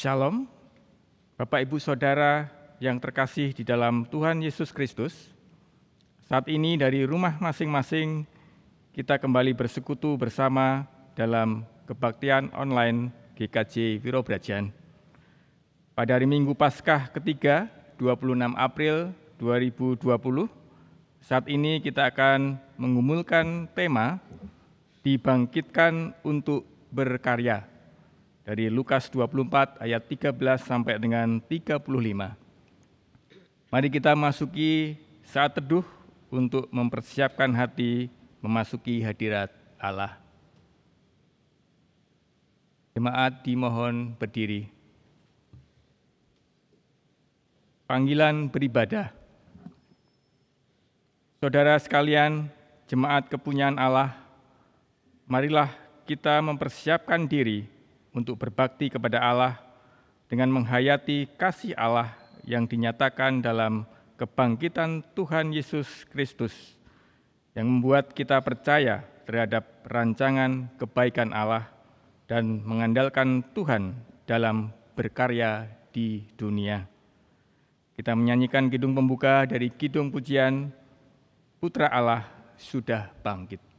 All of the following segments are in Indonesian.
Shalom, Bapak Ibu Saudara yang terkasih di dalam Tuhan Yesus Kristus. Saat ini dari rumah masing-masing kita kembali bersekutu bersama dalam kebaktian online GKJ Wirobrajan. Pada hari Minggu Paskah ketiga, 26 April 2020, saat ini kita akan mengumulkan tema Dibangkitkan untuk berkarya dari Lukas 24 ayat 13 sampai dengan 35. Mari kita masuki saat teduh untuk mempersiapkan hati memasuki hadirat Allah. Jemaat dimohon berdiri. Panggilan beribadah. Saudara sekalian, jemaat kepunyaan Allah, marilah kita mempersiapkan diri untuk berbakti kepada Allah dengan menghayati kasih Allah yang dinyatakan dalam kebangkitan Tuhan Yesus Kristus yang membuat kita percaya terhadap rancangan kebaikan Allah dan mengandalkan Tuhan dalam berkarya di dunia. Kita menyanyikan kidung pembuka dari kidung pujian Putra Allah Sudah Bangkit.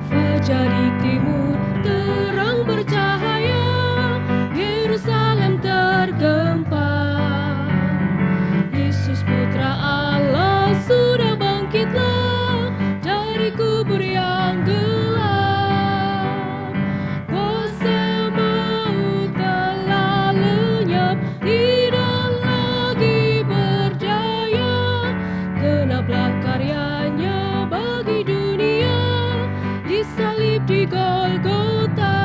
Fajar di timur terang bercahaya, Yerusalem tergempar. Yesus Putra Allah sudah bangkitlah dari kubur yang gelap. Kuasa maut telah lenyap, tidak lagi berdaya. Genaplah karyanya bagi dunia, disalib di Golgota.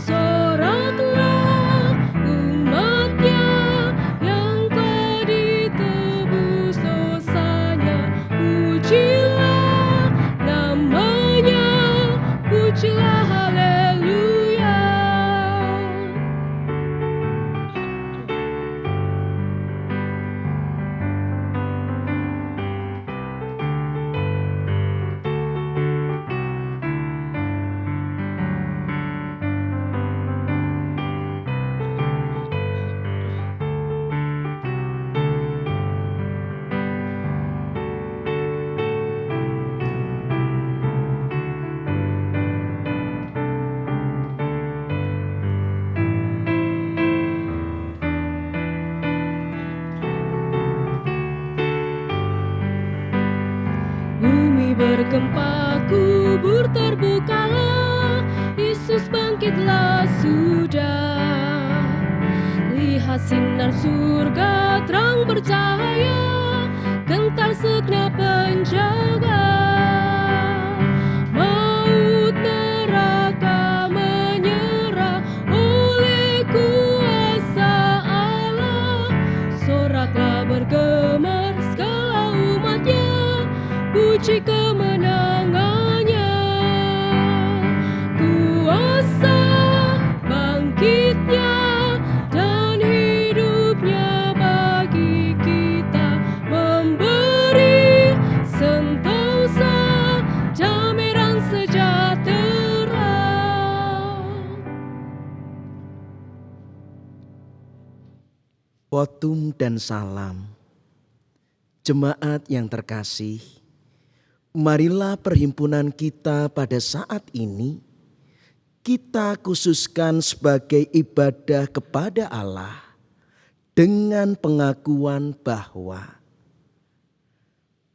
Soraklah umatnya yang telah ditebus dosanya. Pujilah namanya, pujilah haleluya. Bumi bergempa, kubur terbukalah, Yesus bangkitlah sudah. Lihat sinar surga terang bercahaya, gentar segenap penjaga. Maut neraka menyerah oleh kuasa Allah. Soraklah bergemar segala umatnya, puji kemenangannya. Kuasa bangkitnya dan hidupnya bagi kita, memberi sentosa damai dan sejahtera. Potum dan salam. Jemaat yang terkasih, marilah perhimpunan kita pada saat ini kita khususkan sebagai ibadah kepada Allah dengan pengakuan bahwa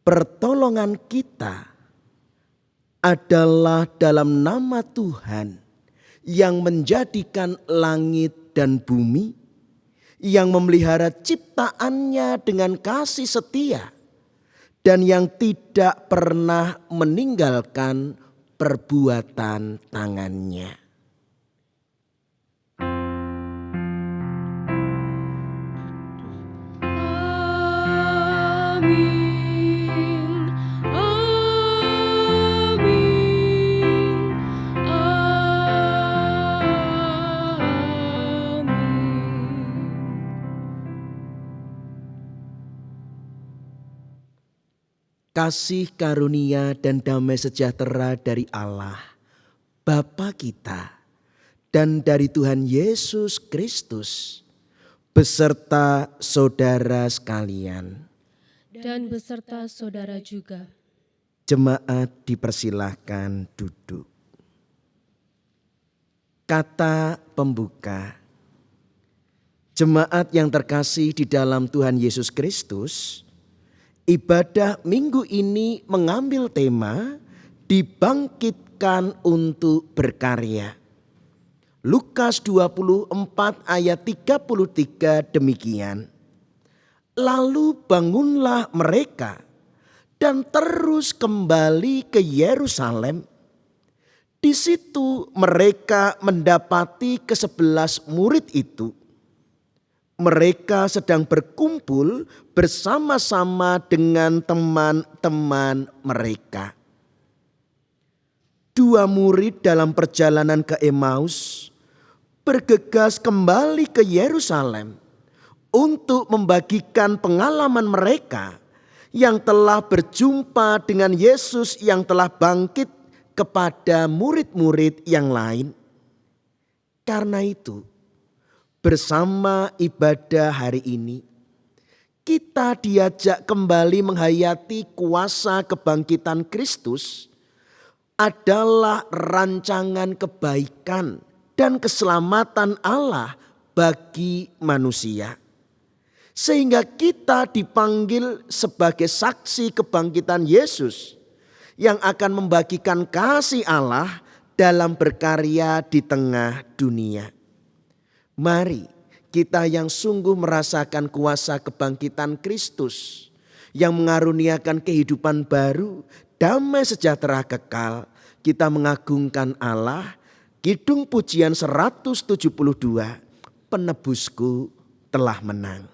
pertolongan kita adalah dalam nama Tuhan yang menjadikan langit dan bumi, yang memelihara ciptaannya dengan kasih setia, dan yang tidak pernah meninggalkan perbuatan tangannya. Amin, amin, amin. kasih karunia dan damai sejahtera dari Allah, Bapa kita, dan dari Tuhan Yesus Kristus, beserta saudara sekalian. Dan beserta saudara juga. Jemaat dipersilahkan duduk. Kata pembuka. Jemaat yang terkasih di dalam Tuhan Yesus Kristus, ibadah minggu ini mengambil tema dibangkitkan untuk berkarya. Lukas 24 ayat 33 demikian. Lalu bangunlah mereka dan terus kembali ke Yerusalem. Di situ mereka mendapati ke-11 murid itu. Mereka sedang berkumpul bersama-sama dengan teman-teman mereka. 2 murid dalam perjalanan ke Emmaus bergegas kembali ke Yerusalem untuk membagikan pengalaman mereka yang telah berjumpa dengan Yesus yang telah bangkit kepada murid-murid yang lain. Karena itu, bersama ibadah hari ini, kita diajak kembali menghayati kuasa kebangkitan Kristus adalah rancangan kebaikan dan keselamatan Allah bagi manusia. Sehingga kita dipanggil sebagai saksi kebangkitan Yesus yang akan membagikan kasih Allah dalam berkarya di tengah dunia. Mari kita yang sungguh merasakan kuasa kebangkitan Kristus yang mengaruniakan kehidupan baru, damai sejahtera kekal, kita mengagungkan Allah. Kidung pujian 172, penebusku telah menang.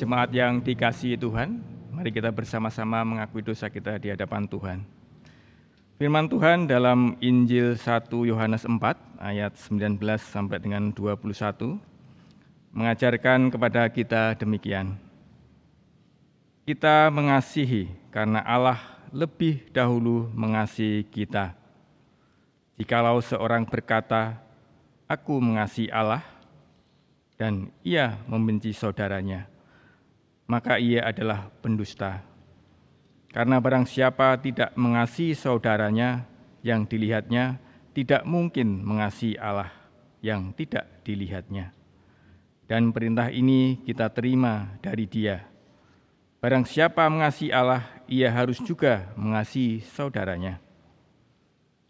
Jemaat yang dikasihi Tuhan, mari kita bersama-sama mengakui dosa kita di hadapan Tuhan. Firman Tuhan dalam Injil 1 Yohanes 4 ayat 19 sampai dengan 21. mengajarkan kepada kita demikian. Kita mengasihi karena Allah lebih dahulu mengasihi kita. Jikalau seorang berkata, "Aku mengasihi Allah," dan ia membenci saudaranya, maka ia adalah pendusta. Karena barang siapa tidak mengasihi saudaranya yang dilihatnya, tidak mungkin mengasihi Allah yang tidak dilihatnya. Dan perintah ini kita terima dari Dia. Barang siapa mengasihi Allah, ia harus juga mengasihi saudaranya.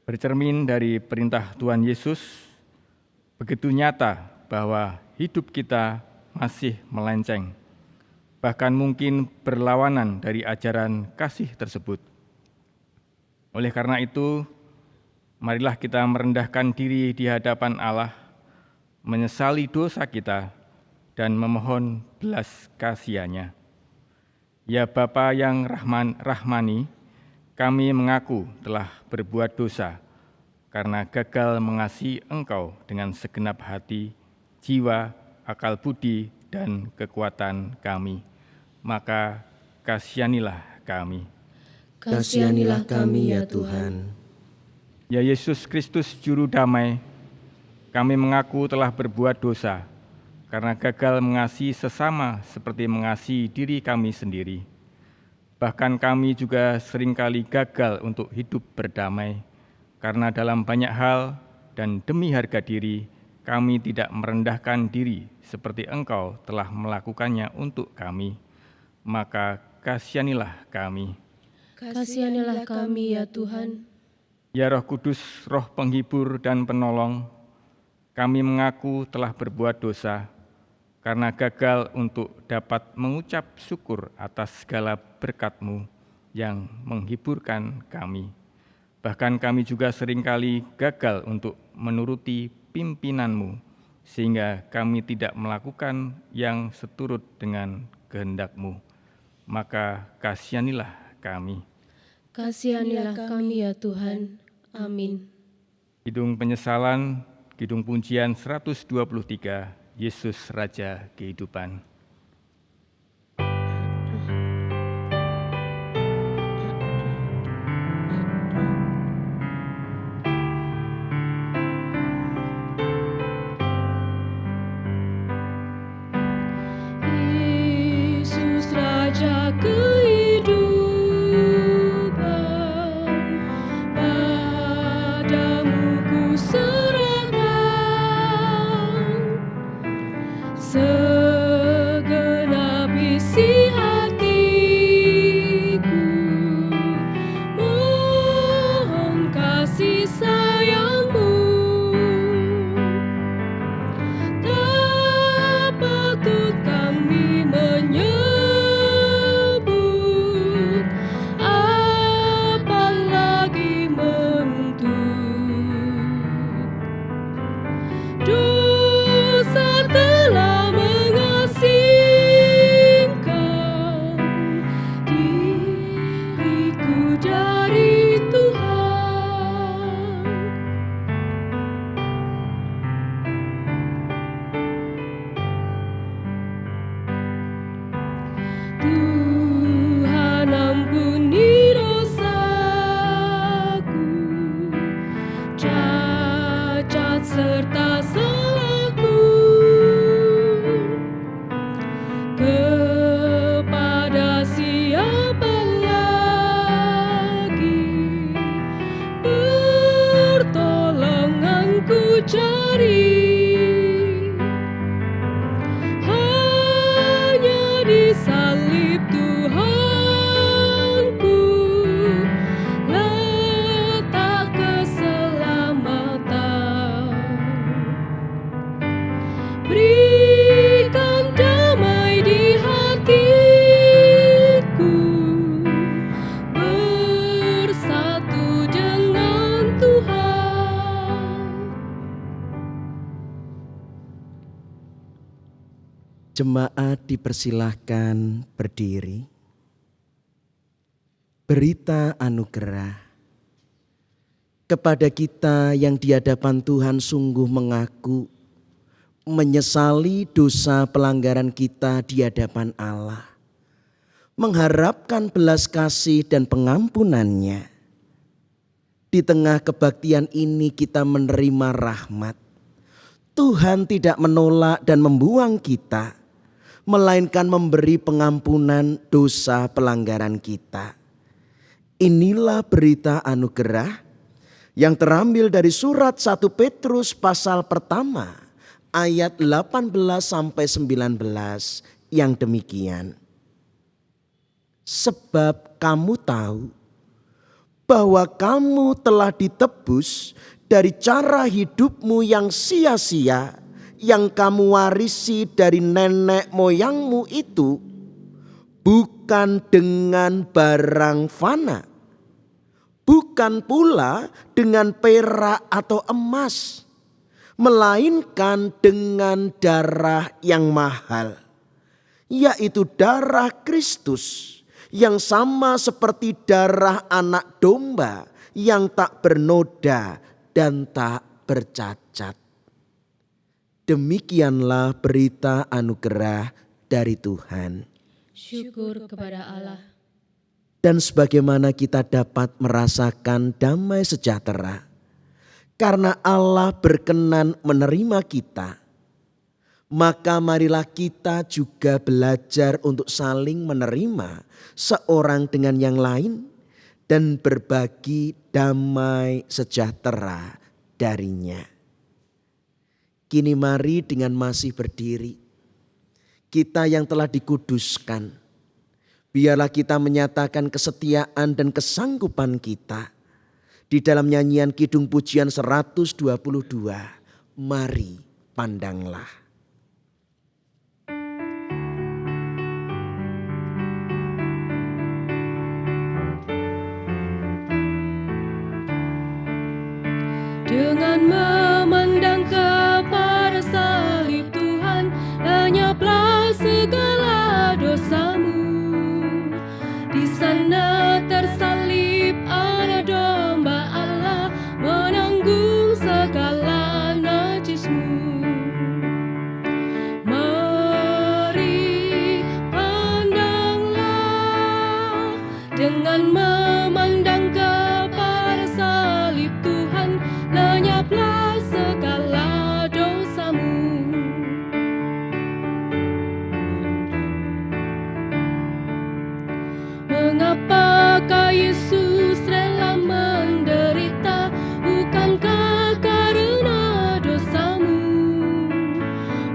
Bercermin dari perintah Tuhan Yesus, begitu nyata bahwa hidup kita masih melenceng, bahkan mungkin berlawanan dari ajaran kasih tersebut. Oleh karena itu, marilah kita merendahkan diri di hadapan Allah, menyesali dosa kita, dan memohon belas kasihan-Nya. Ya Bapa yang rahmani, kami mengaku telah berbuat dosa karena gagal mengasihi Engkau dengan segenap hati, jiwa, akal budi, dan kekuatan kami. Maka kasihanilah kami. Kasihanilah kami ya Tuhan. Ya Yesus Kristus Juru Damai, kami mengaku telah berbuat dosa karena gagal mengasihi sesama seperti mengasihi diri kami sendiri. Bahkan kami juga seringkali gagal untuk hidup berdamai, karena dalam banyak hal dan demi harga diri, kami tidak merendahkan diri seperti Engkau telah melakukannya untuk kami. Maka kasihanilah kami. Kasihanilah kami ya Tuhan. Ya Roh Kudus, Roh penghibur dan penolong, kami mengaku telah berbuat dosa, karena gagal untuk dapat mengucap syukur atas segala berkat-Mu yang menghiburkan kami. Bahkan kami juga seringkali gagal untuk menuruti pimpinan-Mu, sehingga kami tidak melakukan yang seturut dengan kehendak-Mu. Maka kasihanilah kami. Kasihanilah kami ya Tuhan. Amin. Kidung penyesalan, Kidung pujian 123, Yesus Raja Kehidupan. Yesus Raja kehidupan, padamu ku serahkan segenap isi hatiku, mohon kasih sayang-Mu. Tak patut kami menyebut, apalagi menuntut. Dosa telah mengasingkan diriku dari Tuhan. Tuhan ampuni dosaku, cacat serta salahku. Kepada siapa lagi pertolongan ku cari? Hanya di salib Tuhanku letak keselamatan. Berikan damai di hatiku, bersatu dengan Tuhan. Jemaat dipersilahkan berdiri. Berita anugerah kepada kita yang di hadapan Tuhan sungguh mengaku menyesali dosa pelanggaran kita di hadapan Allah, mengharapkan belas kasih dan pengampunannya. Di tengah kebaktian ini kita menerima rahmat. Tuhan tidak menolak dan membuang kita, melainkan memberi pengampunan dosa pelanggaran kita. Inilah berita anugerah yang terambil dari surat 1 Petrus pasal pertama ayat 18 sampai 19 yang demikian. Sebab kamu tahu bahwa kamu telah ditebus dari cara hidupmu yang sia-sia yang kamu warisi dari nenek moyangmu itu, bukan dengan barang fana, bukan pula dengan perak atau emas, melainkan dengan darah yang mahal, yaitu darah Kristus, yang sama seperti darah anak domba yang tak bernoda dan tak bercacat. Demikianlah berita anugerah dari Tuhan. Syukur kepada Allah. Dan sebagaimana kita dapat merasakan damai sejahtera, karena Allah berkenan menerima kita, maka marilah kita juga belajar untuk saling menerima seorang dengan yang lain dan berbagi damai sejahtera darinya. Kini mari dengan masih berdiri, kita yang telah dikuduskan, biarlah kita menyatakan kesetiaan dan kesanggupan kita di dalam nyanyian Kidung Pujian 122. Mari pandanglah. Dengan memandang kepada salib Tuhan, lenyaplah segala dosamu. Di sana tersalib anak domba Allah, menanggung segala najismu. Mari pandanglah, dengan memandang kepada salib Tuhan, lenyaplah segala dosamu. Mengapakah Yesus rela menderita? Bukankah karena dosamu?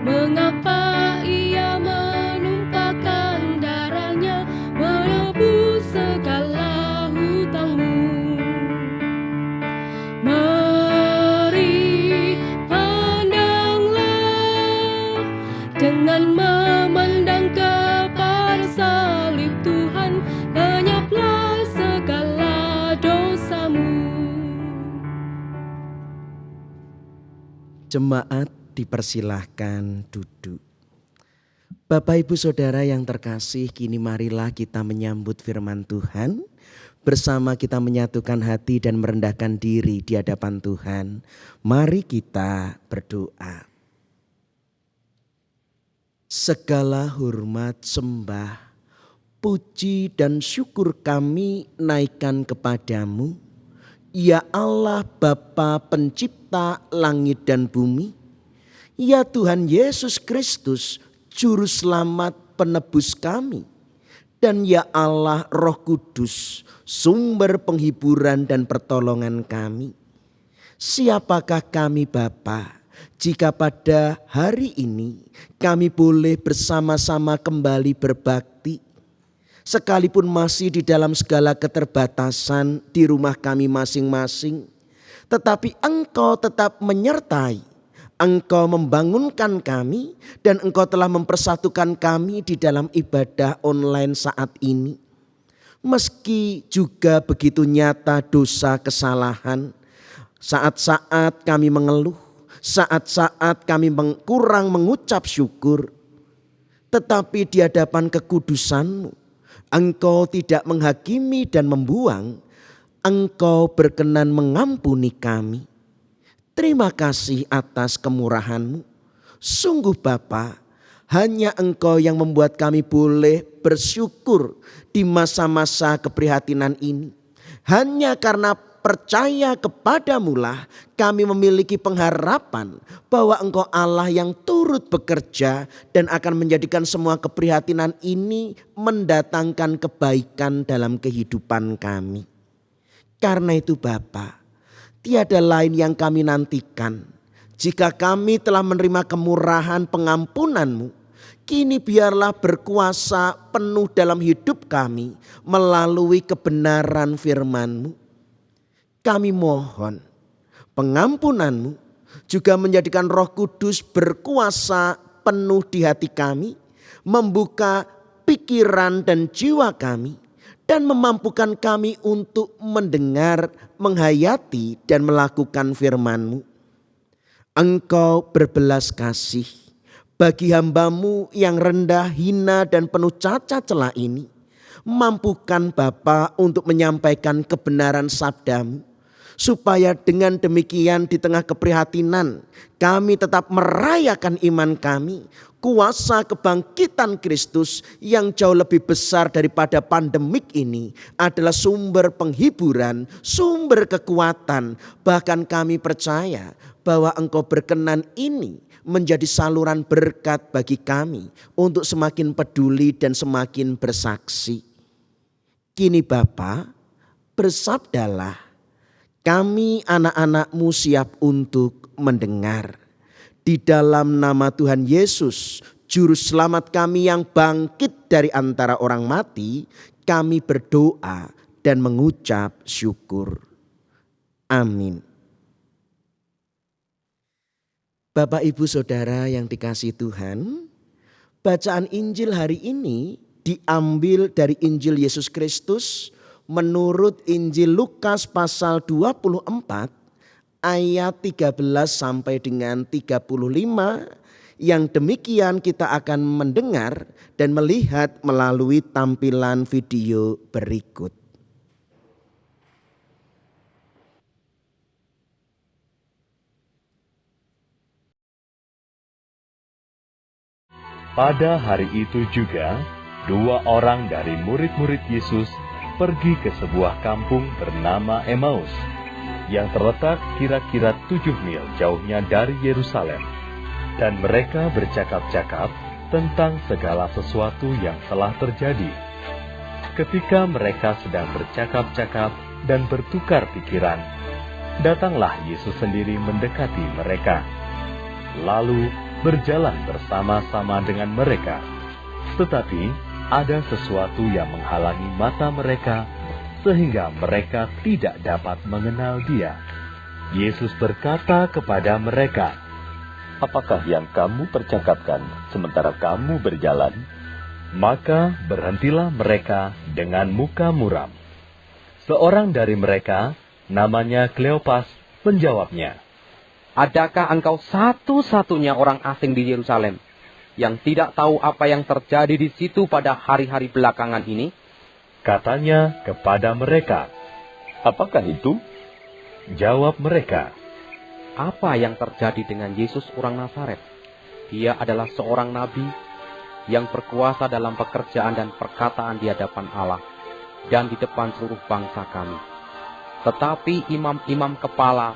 Mengapa Ia menumpahkan darahnya, menebus segala hutangmu? Dengan memandang kepada salib Tuhan, lenyaplah segala dosamu. Jemaat dipersilahkan duduk. Bapak Ibu Saudara yang terkasih, kini marilah kita menyambut firman Tuhan. Bersama kita menyatukan hati dan merendahkan diri di hadapan Tuhan. Mari kita berdoa. Segala hormat, sembah, puji dan syukur kami naikkan kepadamu, ya Allah Bapa Pencipta langit dan bumi, ya Tuhan Yesus Kristus Juru Selamat penebus kami, dan ya Allah Roh Kudus sumber penghiburan dan pertolongan kami. Siapakah kami Bapa, jika pada hari ini kami boleh bersama-sama kembali berbakti, sekalipun masih di dalam segala keterbatasan di rumah kami masing-masing, tetapi Engkau tetap menyertai, Engkau membangunkan kami, dan Engkau telah mempersatukan kami di dalam ibadah online saat ini. Meski juga begitu nyata dosa kesalahan, saat-saat kami mengeluh, saat-saat kami kurang mengucap syukur, tetapi di hadapan kekudusan-Mu, Engkau tidak menghakimi dan membuang, Engkau berkenan mengampuni kami. Terima kasih atas kemurahan-Mu. Sungguh Bapa, hanya Engkau yang membuat kami boleh bersyukur di masa-masa keprihatinan ini. Hanya karena percaya kepadamu-lah kami memiliki pengharapan bahwa Engkau Allah yang turut bekerja dan akan menjadikan semua keprihatinan ini mendatangkan kebaikan dalam kehidupan kami. Karena itu Bapa, tiada lain yang kami nantikan. Jika kami telah menerima kemurahan pengampunan-Mu, kini biarlah berkuasa penuh dalam hidup kami melalui kebenaran firman-Mu. Kami mohon pengampunan-Mu juga menjadikan Roh Kudus berkuasa penuh di hati kami, membuka pikiran dan jiwa kami, dan memampukan kami untuk mendengar, menghayati, dan melakukan firman-Mu. Engkau berbelas kasih bagi hamba-Mu yang rendah, hina, dan penuh cacat celah ini. Mampukan Bapa untuk menyampaikan kebenaran sabda-Mu, supaya dengan demikian di tengah keprihatinan kami tetap merayakan iman kami. Kuasa kebangkitan Kristus yang jauh lebih besar daripada pandemik ini adalah sumber penghiburan, sumber kekuatan. Bahkan kami percaya bahwa Engkau berkenan ini menjadi saluran berkat bagi kami untuk semakin peduli dan semakin bersaksi. Kini Bapa, bersabdalah, kami anak-anak-Mu siap untuk mendengar. Di dalam nama Tuhan Yesus, Juru Selamat kami yang bangkit dari antara orang mati, kami berdoa dan mengucap syukur. Amin. Bapak, Ibu, Saudara yang dikasihi Tuhan, bacaan Injil hari ini diambil dari Injil Yesus Kristus menurut Injil Lukas pasal 24 ayat 13 sampai dengan 35. Yang demikian kita akan mendengar dan melihat melalui tampilan video berikut. Pada hari itu juga, 2 orang dari murid-murid Yesus pergi ke sebuah kampung bernama Emmaus, yang terletak kira-kira 7 mil jauhnya dari Yerusalem. Dan mereka bercakap-cakap tentang segala sesuatu yang telah terjadi. Ketika mereka sedang bercakap-cakap dan bertukar pikiran, datanglah Yesus sendiri mendekati mereka. Lalu berjalan bersama-sama dengan mereka. Tetapi ada sesuatu yang menghalangi mata mereka, sehingga mereka tidak dapat mengenal Dia. Yesus berkata kepada mereka, "Apakah yang kamu percakapkan sementara kamu berjalan?" Maka berhentilah mereka dengan muka muram. Seorang dari mereka, namanya Kleopas, menjawabnya, "Adakah engkau satu-satunya orang asing di Yerusalem yang tidak tahu apa yang terjadi di situ pada hari-hari belakangan ini?" Katanya kepada mereka, "Apakah itu?" Jawab mereka, "Apa yang terjadi dengan Yesus orang Nazaret? Dia adalah seorang nabi yang berkuasa dalam pekerjaan dan perkataan di hadapan Allah dan di depan seluruh bangsa kami. Tetapi imam-imam kepala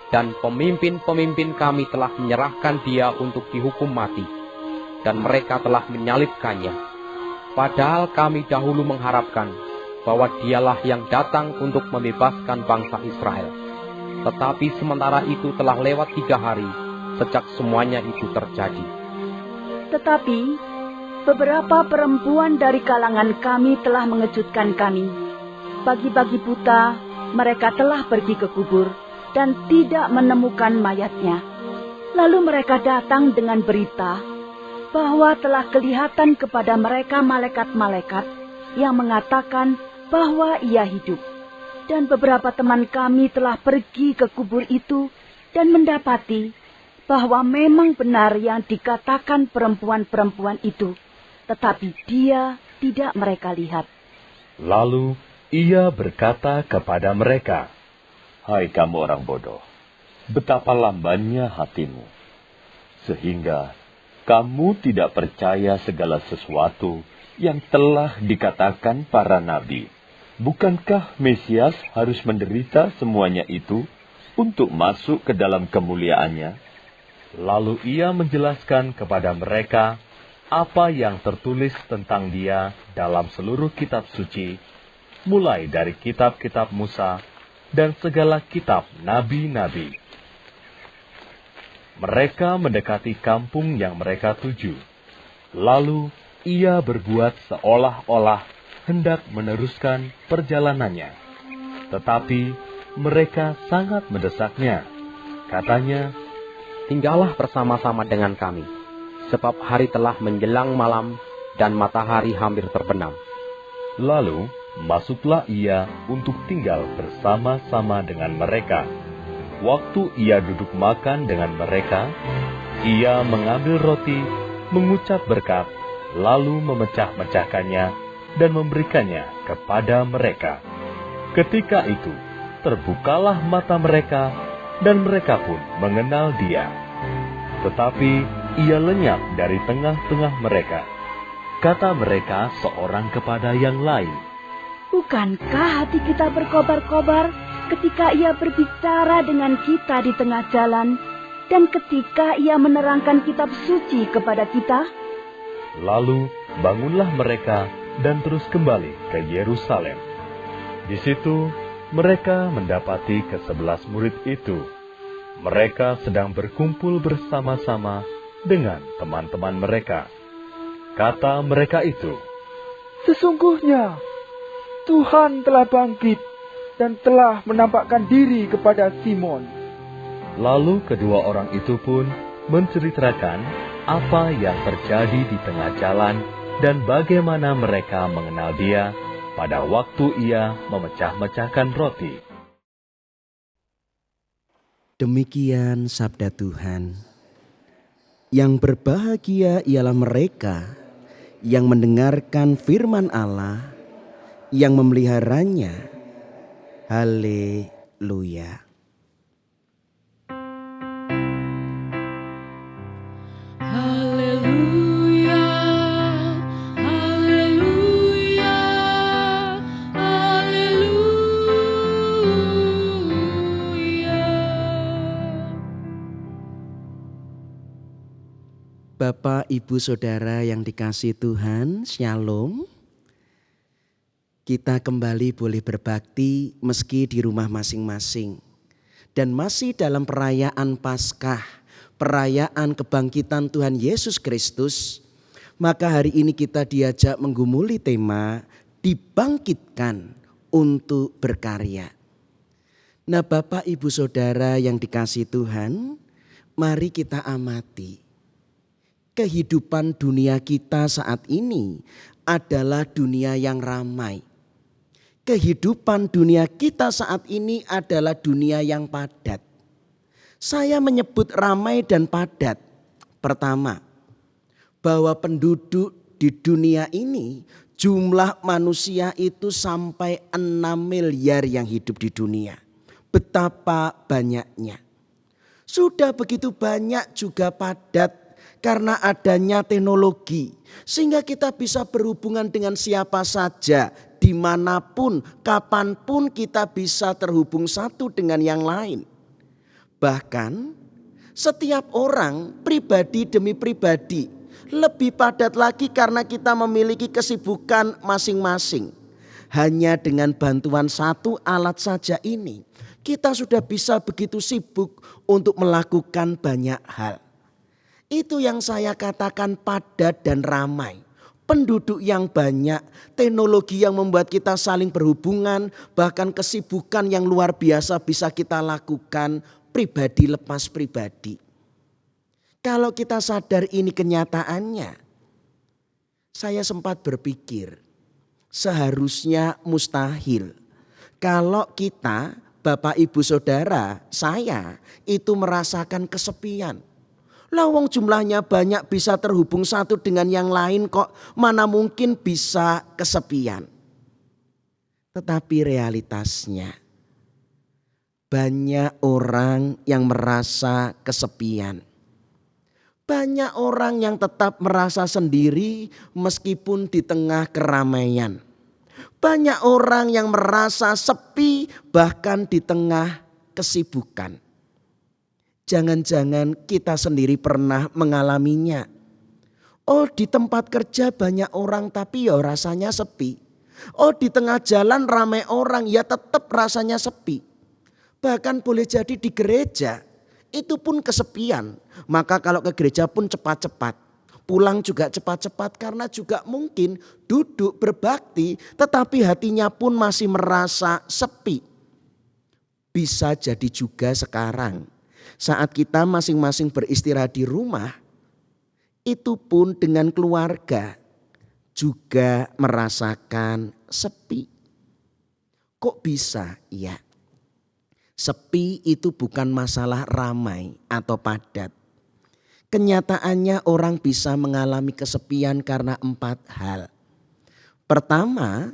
dan pemimpin-pemimpin kami telah menyerahkan Dia untuk dihukum mati, dan mereka telah menyalibkannya. Padahal kami dahulu mengharapkan bahwa Dialah yang datang untuk membebaskan bangsa Israel. Tetapi sementara itu telah lewat 3 hari sejak semuanya itu terjadi." Tetapi beberapa perempuan dari kalangan kami telah mengejutkan kami. Pagi-pagi buta mereka telah pergi ke kubur dan tidak menemukan mayatnya. Lalu mereka datang dengan berita bahwa telah kelihatan kepada mereka malaikat-malaikat yang mengatakan bahwa ia hidup. Dan beberapa teman kami telah pergi ke kubur itu dan mendapati bahwa memang benar yang dikatakan perempuan-perempuan itu, tetapi dia tidak mereka lihat. Lalu ia berkata kepada mereka, "Hai kamu orang bodoh, betapa lambannya hatimu. sehingga kamu tidak percaya segala sesuatu yang telah dikatakan para nabi. Bukankah Mesias harus menderita semuanya itu untuk masuk ke dalam kemuliaannya?" Lalu ia menjelaskan kepada mereka apa yang tertulis tentang dia dalam seluruh kitab suci, mulai dari kitab-kitab Musa dan segala kitab nabi-nabi. Mereka mendekati kampung yang mereka tuju. Lalu ia berbuat seolah-olah hendak meneruskan perjalanannya. Tetapi mereka sangat mendesaknya. Katanya, "Tinggallah bersama-sama dengan kami, sebab hari telah menjelang malam dan matahari hampir terbenam." lalu masuklah ia untuk tinggal bersama-sama dengan mereka. Waktu ia duduk makan dengan mereka, ia mengambil roti, mengucap berkat, lalu memecah-mecahkannya dan memberikannya kepada mereka. Ketika itu, terbukalah mata mereka, dan mereka pun mengenal dia. Tetapi ia lenyap dari tengah-tengah mereka. Kata mereka seorang kepada yang lain, Bukankah hati kita berkobar-kobar ketika ia berbicara dengan kita di tengah jalan, dan ketika ia menerangkan kitab suci kepada kita? Lalu bangunlah mereka dan terus kembali ke Yerusalem. Di situ mereka mendapati ke-11 murid itu. Mereka sedang berkumpul bersama-sama dengan teman-teman mereka. Kata mereka itu, "Sesungguhnya Tuhan telah bangkit dan telah menampakkan diri kepada Simon." Lalu kedua orang itu pun menceritakan apa yang terjadi di tengah jalan dan bagaimana mereka mengenal dia pada waktu ia memecah-mecahkan roti. Demikian sabda Tuhan. Yang berbahagia ialah mereka yang mendengarkan firman Allah, yang memeliharanya. Haleluya. Haleluya, haleluya, haleluya. Bapak, Ibu, Saudara yang dikasihi Tuhan, Shalom. Kita kembali boleh berbakti meski di rumah masing-masing. Dan masih dalam perayaan Paskah, perayaan kebangkitan Tuhan Yesus Kristus. Maka hari ini kita diajak menggumuli tema dibangkitkan untuk berkarya. Nah, Bapak, Ibu, Saudara yang dikasihi Tuhan, mari kita amati. Kehidupan dunia kita saat ini adalah dunia yang ramai. Kehidupan dunia kita saat ini adalah dunia yang padat. Saya menyebut ramai dan padat. Pertama, bahwa penduduk di dunia ini jumlah manusia itu sampai 6 miliar yang hidup di dunia. Betapa banyaknya. Sudah begitu banyak juga padat karena adanya teknologi. Sehingga kita bisa berhubungan dengan siapa saja, dimanapun, kapanpun kita bisa terhubung satu dengan yang lain. Bahkan setiap orang pribadi demi pribadi lebih padat lagi karena kita memiliki kesibukan masing-masing. Hanya dengan bantuan satu alat saja ini kita sudah bisa begitu sibuk untuk melakukan banyak hal. Itu yang saya katakan padat dan ramai. Penduduk yang banyak, teknologi yang membuat kita saling berhubungan, bahkan kesibukan yang luar biasa bisa kita lakukan pribadi lepas pribadi. Kalau kita sadar ini kenyataannya, saya sempat berpikir seharusnya mustahil kalau kita, Bapak, Ibu, Saudara, saya itu merasakan kesepian. Lawang jumlahnya banyak bisa terhubung satu dengan yang lain kok, mana mungkin bisa kesepian. Tetapi realitasnya banyak orang yang merasa kesepian. Banyak orang yang tetap merasa sendiri meskipun di tengah keramaian. Banyak orang yang merasa sepi bahkan di tengah kesibukan. Jangan-jangan kita sendiri pernah mengalaminya. Oh, di tempat kerja banyak orang tapi ya rasanya sepi. Oh, di tengah jalan ramai orang ya tetap rasanya sepi. Bahkan boleh jadi di gereja itu pun kesepian. Maka kalau ke gereja pun cepat-cepat. Pulang juga cepat-cepat karena juga mungkin duduk berbakti tetapi hatinya pun masih merasa sepi. Bisa jadi juga sekarang saat kita masing-masing beristirahat di rumah, itu pun dengan keluarga juga merasakan sepi. Kok bisa? Ya, sepi itu bukan masalah ramai atau padat. Kenyataannya orang bisa mengalami kesepian karena 4 hal. Pertama,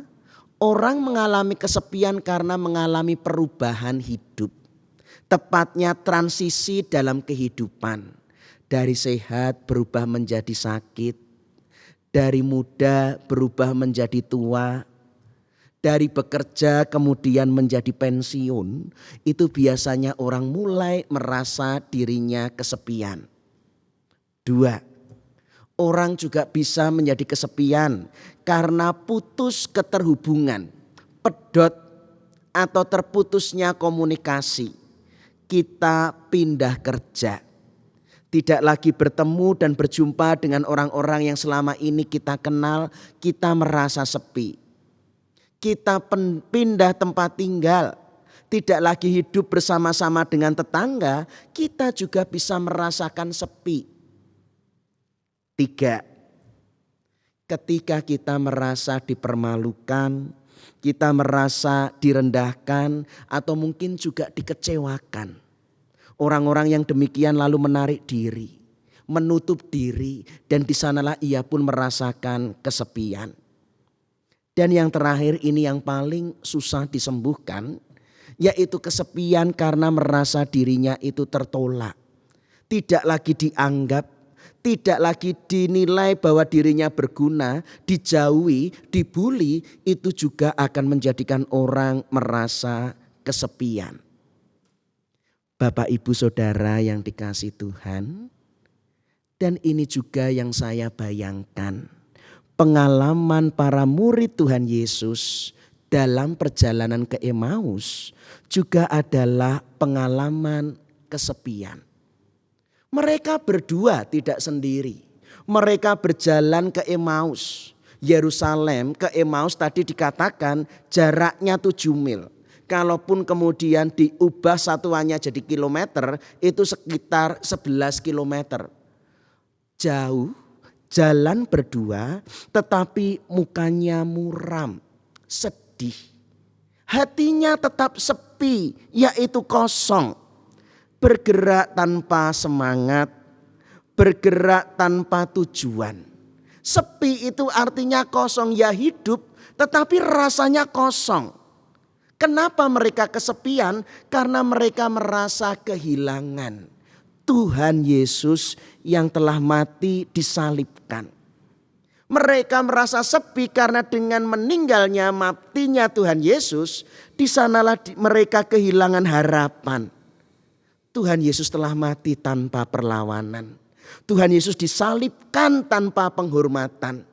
orang mengalami kesepian karena mengalami perubahan hidup. Tepatnya transisi dalam kehidupan. Dari sehat berubah menjadi sakit. Dari muda berubah menjadi tua. Dari bekerja kemudian menjadi pensiun. Itu biasanya orang mulai merasa dirinya kesepian. 2, orang juga bisa menjadi kesepian karena putus keterhubungan, pedot atau terputusnya komunikasi. Kita pindah kerja, tidak lagi bertemu dan berjumpa dengan orang-orang yang selama ini kita kenal, kita merasa sepi. Kita pindah tempat tinggal, tidak lagi hidup bersama-sama dengan tetangga, kita juga bisa merasakan sepi. 3, ketika kita merasa dipermalukan, kita merasa direndahkan atau mungkin juga dikecewakan. Orang-orang yang demikian lalu menarik diri, menutup diri dan di sanalah ia pun merasakan kesepian. Dan yang terakhir ini yang paling susah disembuhkan, yaitu kesepian karena merasa dirinya itu tertolak. Tidak lagi dianggap, tidak lagi dinilai bahwa dirinya berguna, dijauhi, dibully, itu juga akan menjadikan orang merasa kesepian. Bapak Ibu Saudara yang dikasihi Tuhan, dan ini juga yang saya bayangkan. Pengalaman para murid Tuhan Yesus dalam perjalanan ke Emmaus juga adalah pengalaman kesepian. Mereka berdua tidak sendiri. Mereka berjalan ke Emmaus. Yerusalem ke Emmaus tadi dikatakan jaraknya 7 mil. Kalaupun kemudian diubah satuannya jadi kilometer, itu sekitar 11 kilometer. Jauh, jalan berdua, tetapi mukanya muram, sedih. Hatinya tetap sepi, yaitu kosong. Bergerak tanpa semangat, bergerak tanpa tujuan. Sepi itu artinya kosong, ya hidup tetapi rasanya kosong. Kenapa mereka kesepian? Karena mereka merasa kehilangan Tuhan Yesus yang telah mati disalibkan. Mereka merasa sepi karena dengan meninggalnya, matinya Tuhan Yesus, di sanalah mereka kehilangan harapan. Tuhan Yesus telah mati tanpa perlawanan. Tuhan Yesus disalibkan tanpa penghormatan.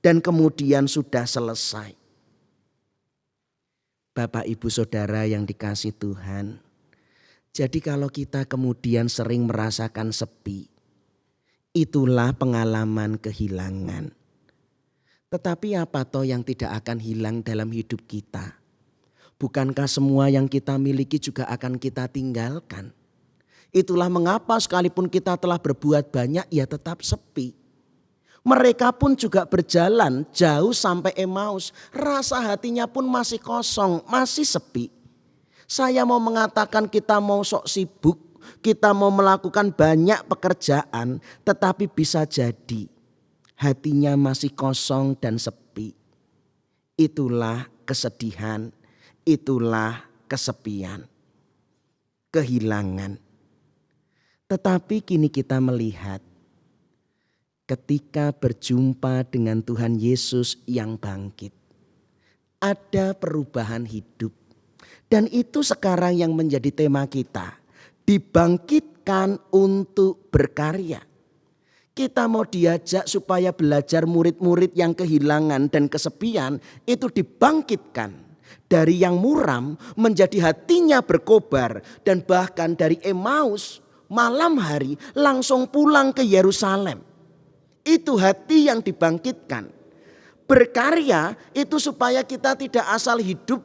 Dan kemudian sudah selesai. Bapak Ibu Saudara yang dikasihi Tuhan. Jadi kalau kita kemudian sering merasakan sepi, itulah pengalaman kehilangan. Tetapi apa toh yang tidak akan hilang dalam hidup kita? Bukankah semua yang kita miliki juga akan kita tinggalkan? Itulah mengapa sekalipun kita telah berbuat banyak, ia tetap sepi. Mereka pun juga berjalan jauh sampai Emmaus. Rasa hatinya pun masih kosong, masih sepi. Saya mau mengatakan kita mau sok sibuk, kita mau melakukan banyak pekerjaan, tetapi bisa jadi hatinya masih kosong dan sepi. Itulah kesedihan, itulah kesepian, kehilangan. Tetapi kini kita melihat ketika berjumpa dengan Tuhan Yesus yang bangkit. Ada perubahan hidup. Dan itu sekarang yang menjadi tema kita. Dibangkitkan untuk berkarya. Kita mau diajak supaya belajar murid-murid yang kehilangan dan kesepian itu dibangkitkan. Dari yang muram menjadi hatinya berkobar. Dan bahkan dari Emmaus malam hari langsung pulang ke Yerusalem. Itu hati yang dibangkitkan. Berkarya itu supaya kita tidak asal hidup.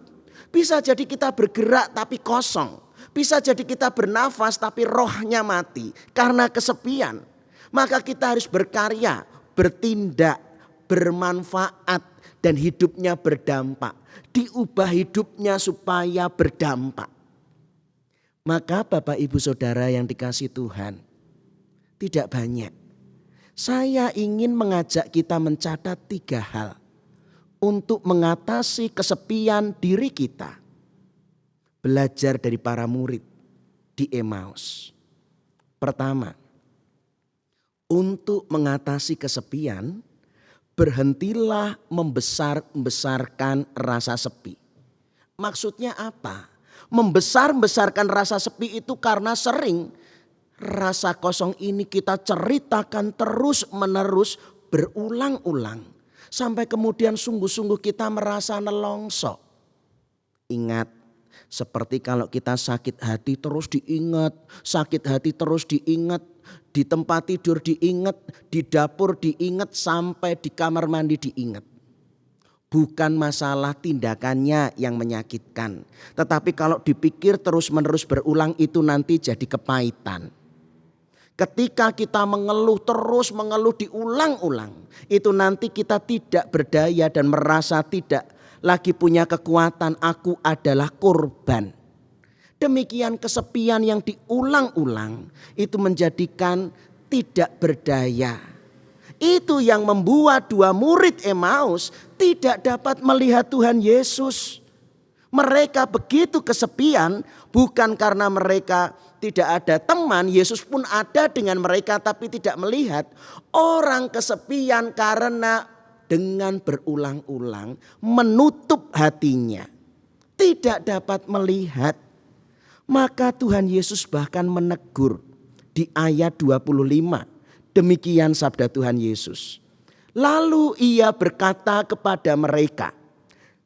Bisa jadi kita bergerak tapi kosong. Bisa jadi kita bernafas tapi rohnya mati karena kesepian. Maka kita harus berkarya, bertindak, bermanfaat dan hidupnya berdampak. Diubah hidupnya supaya berdampak. Maka Bapak Ibu Saudara yang dikasihi Tuhan, tidak banyak. Saya ingin mengajak kita mencatat 3 hal untuk mengatasi kesepian diri kita. Belajar dari para murid di Emmaus. Pertama, untuk mengatasi kesepian, berhentilah membesar-besarkan rasa sepi. Maksudnya apa? Membesar-besarkan rasa sepi itu karena sering rasa kosong ini kita ceritakan terus-menerus berulang-ulang. Sampai kemudian sungguh-sungguh kita merasa nelongso. Ingat, seperti kalau kita sakit hati terus diingat, sakit hati terus diingat, di tempat tidur diingat, di dapur diingat, sampai di kamar mandi diingat. Bukan masalah tindakannya yang menyakitkan. Tetapi kalau dipikir terus-menerus berulang itu nanti jadi kepahitan. Ketika kita mengeluh terus mengeluh diulang-ulang. Itu nanti kita tidak berdaya dan merasa tidak lagi punya kekuatan. Aku adalah korban. Demikian kesepian yang diulang-ulang itu menjadikan tidak berdaya. Itu yang membuat 2 murid Emmaus tidak dapat melihat Tuhan Yesus. Mereka begitu kesepian bukan karena mereka tidak ada teman. Yesus pun ada dengan mereka tapi tidak melihat. Orang kesepian karena dengan berulang-ulang menutup hatinya. Tidak dapat melihat. Maka Tuhan Yesus bahkan menegur di ayat 25. Demikian sabda Tuhan Yesus. Lalu ia berkata kepada mereka,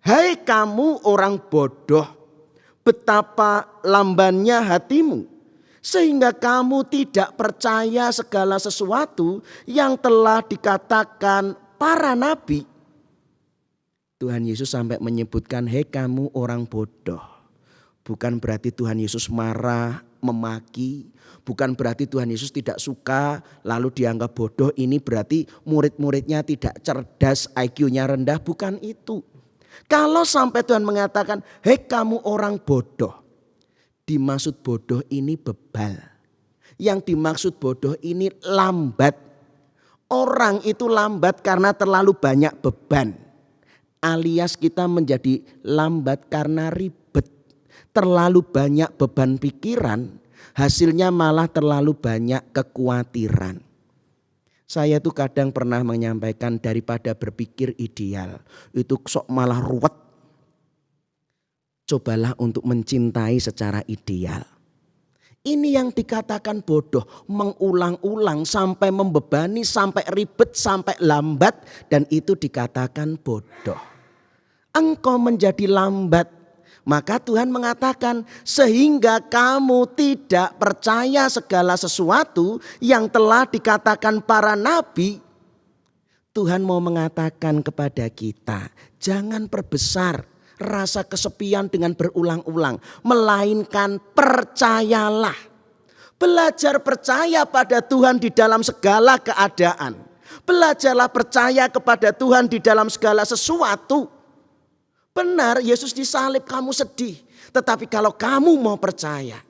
"Hai kamu orang bodoh, betapa lambannya hatimu, sehingga kamu tidak percaya segala sesuatu yang telah dikatakan para nabi." Tuhan Yesus sampai menyebutkan, "Hei kamu orang bodoh." Bukan berarti Tuhan Yesus marah, memaki. Bukan berarti Tuhan Yesus tidak suka lalu dianggap bodoh. Ini berarti murid-muridnya tidak cerdas, IQ-nya rendah. Bukan itu. Kalau sampai Tuhan mengatakan, "Hei kamu orang bodoh." Dimaksud bodoh ini bebal. Yang dimaksud bodoh ini lambat. Orang itu lambat karena terlalu banyak beban. Alias kita menjadi lambat karena ribet. Terlalu banyak beban pikiran, hasilnya malah terlalu banyak kekhawatiran. Saya tuh kadang pernah menyampaikan daripada berpikir ideal, itu sok malah ruwet. Cobalah untuk mencintai secara ideal. Ini yang dikatakan bodoh, mengulang-ulang sampai membebani, sampai ribet, sampai lambat, dan itu dikatakan bodoh. Engkau menjadi lambat. Maka Tuhan mengatakan, sehingga kamu tidak percaya segala sesuatu yang telah dikatakan para nabi. Tuhan mau mengatakan kepada kita, jangan perbesar rasa kesepian dengan berulang-ulang. Melainkan percayalah. Belajar percaya pada Tuhan di dalam segala keadaan. Belajarlah percaya kepada Tuhan di dalam segala sesuatu. Benar, Yesus disalib, kamu sedih. Tetapi kalau kamu mau percaya,